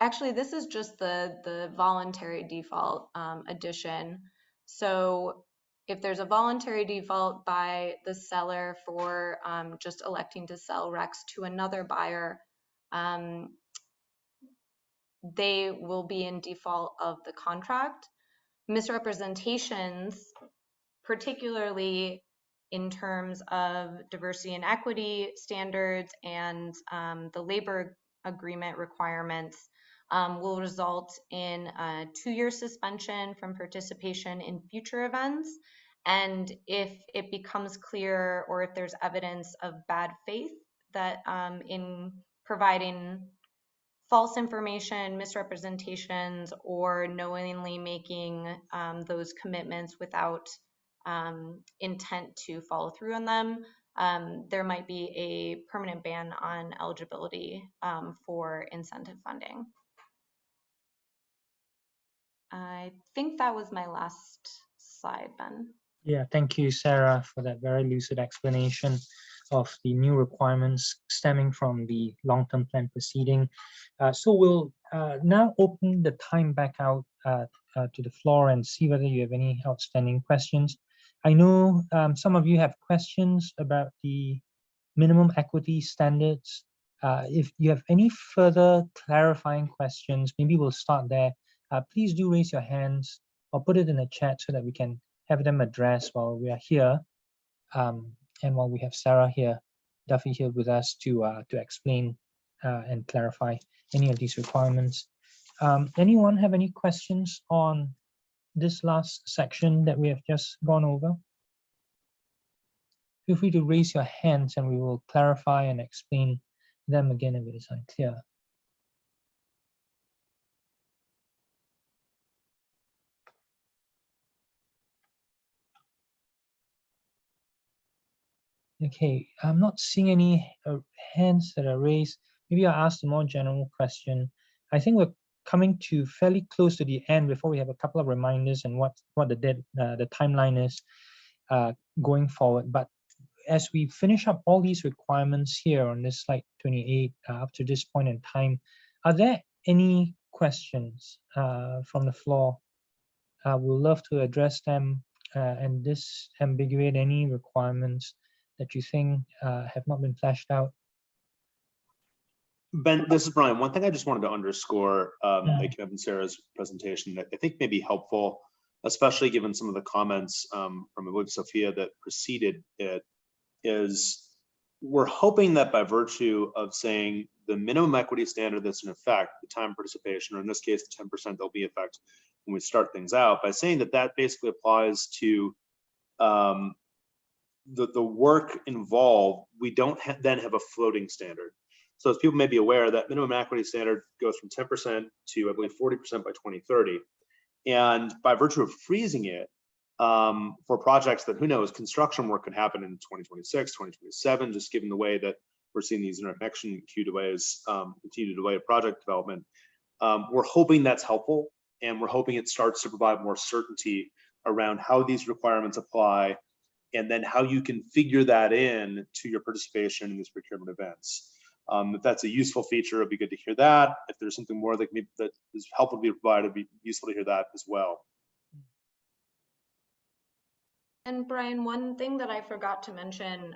actually this is just the voluntary default addition. So if there's a voluntary default by the seller for just electing to sell RECs to another buyer, they will be in default of the contract. Misrepresentations, particularly in terms of diversity and equity standards and the labor agreement requirements, will result in a 2-year suspension from participation in future events. And if it becomes clear, or if there's evidence of bad faith that in providing false information, misrepresentations, or knowingly making those commitments without intent to follow through on them, there might be a permanent ban on eligibility for incentive funding. I think that was my last slide, Ben. Yeah, thank you, Sarah, for that very lucid explanation of the new requirements stemming from the long-term plan proceeding. So we'll now open the time back out to the floor and see whether you have any outstanding questions. I know some of you have questions about the minimum equity standards. If you have any further clarifying questions, maybe we'll start there. Please do raise your hands or put it in the chat so that we can have them addressed while we are here, and while we have Sarah here, Duffy here with us to explain and clarify any of these requirements. Anyone have any questions on this last section that we have just gone over? Feel free to raise your hands and we will clarify and explain them again if it is unclear. Okay, I'm not seeing any hands that are raised. Maybe I'll ask a more general question. I think we're coming to fairly close to the end before we have a couple of reminders and what the timeline is going forward. But as we finish up all these requirements here on this slide 28 up to this point in time, are there any questions from the floor? We'll love to address them and disambiguate any requirements that you think have not been fleshed out. Ben, this is Brian. One thing I just wanted to underscore, like Kevin and Sarah's presentation, that I think may be helpful, especially given some of the comments from I believe Sophia that preceded it, is we're hoping that by virtue of saying the minimum equity standard that's in effect, the time participation, or in this case, the 10% that'll be in effect when we start things out, by saying that that basically applies to the work involved, we don't then have a floating standard. So as people may be aware, that minimum equity standard goes from 10% to, I believe, 40% by 2030. And by virtue of freezing it for projects that, who knows, construction work could happen in 2026, 2027, just given the way that we're seeing these interconnection queue delays continue to delay project development. We're hoping that's helpful, and we're hoping it starts to provide more certainty around how these requirements apply, and then how you can figure that in to your participation in these procurement events. If that's a useful feature, it'd be good to hear that. If there's something more that is helpful to be provided, it'd be useful to hear that as well. And Brian, one thing that I forgot to mention,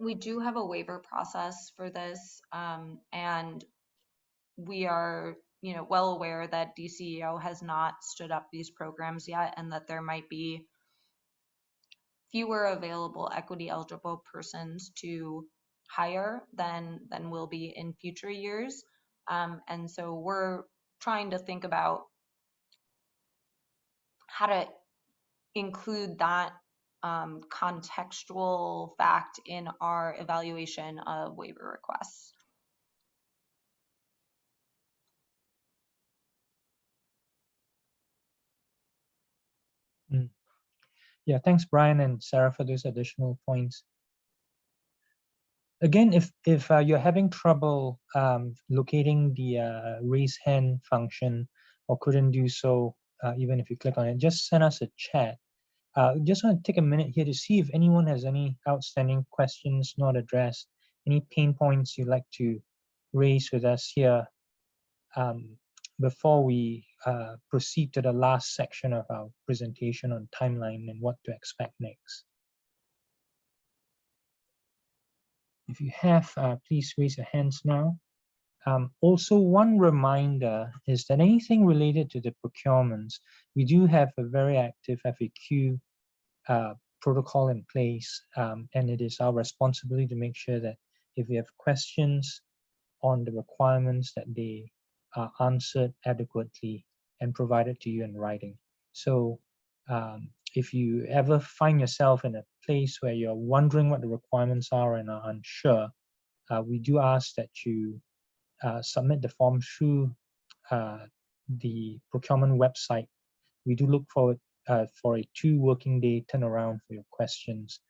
we do have a waiver process for this, and we are, well aware that DCEO has not stood up these programs yet, and that there might be fewer available equity eligible persons to hire than will be in future years. And so we're trying to think about how to include that contextual fact in our evaluation of waiver requests. Yeah, thanks, Brian and Sarah, for those additional points. Again, if you're having trouble locating the raise hand function or couldn't do so, even if you click on it, just send us a chat. Just want to take a minute here to see if anyone has any outstanding questions not addressed, any pain points you'd like to raise with us here before we proceed to the last section of our presentation on timeline and what to expect next. If you have, please raise your hands now. Also, one reminder is that anything related to the procurements, we do have a very active FAQ protocol in place, and it is our responsibility to make sure that if you have questions on the requirements, that they answered adequately and provided to you in writing. So if you ever find yourself in a place where you're wondering what the requirements are and are unsure, we do ask that you submit the form through the procurement website. We do look forward for a 2 working day turnaround for your questions,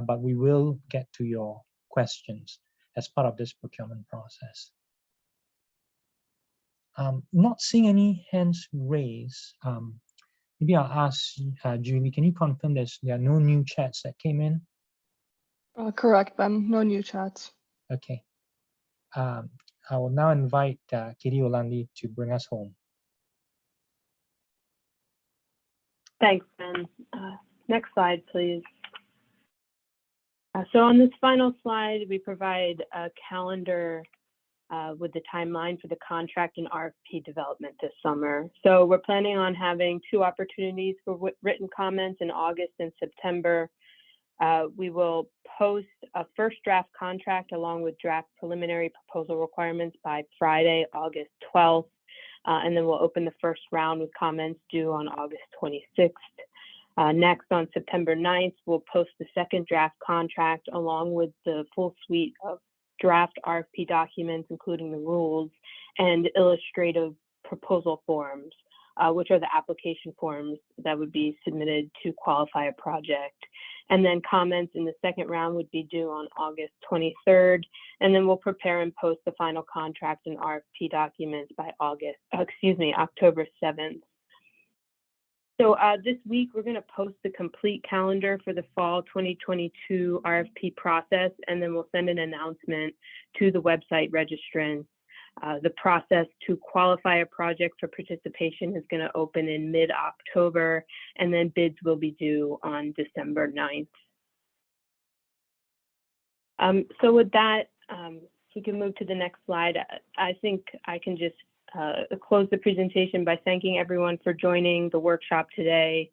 but we will get to your questions as part of this procurement process. Not seeing any hands raised. Maybe I'll ask Julie, can you confirm there are no new chats that came in? Correct, Ben. No new chats. Okay. I will now invite Katie Olandi to bring us home. Thanks, Ben. Next slide, please. So on this final slide, we provide a calendar with the timeline for the contract and RFP development this summer. So we're planning on having 2 opportunities for written comments in August and September. We will post a first draft contract along with draft preliminary proposal requirements by Friday, August 12th. And then we'll open the first round with comments due on August 26th. Next, on September 9th, we'll post the second draft contract along with the full suite of draft RFP documents, including the rules and illustrative proposal forms, which are the application forms that would be submitted to qualify a project. And then comments in the second round would be due on August 23rd. And then we'll prepare and post the final contract and RFP documents by October 7th. So this week, we're going to post the complete calendar for the fall 2022 RFP process, and then we'll send an announcement to the website registrants. The process to qualify a project for participation is going to open in mid-October, and then bids will be due on December 9th. So with that, we can move to the next slide. I think I can just close the presentation by thanking everyone for joining the workshop today.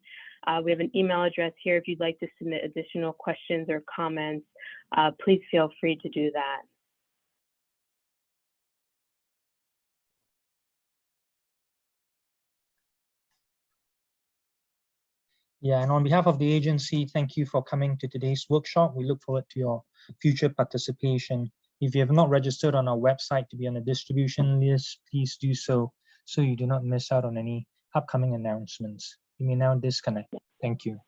We have an email address here if you'd like to submit additional questions or comments. Please feel free to do that. Yeah, and on behalf of the agency, thank you for coming to today's workshop. We look forward to your future participation. If you have not registered on our website to be on the distribution list, please do so you do not miss out on any upcoming announcements. You may now disconnect. Thank you.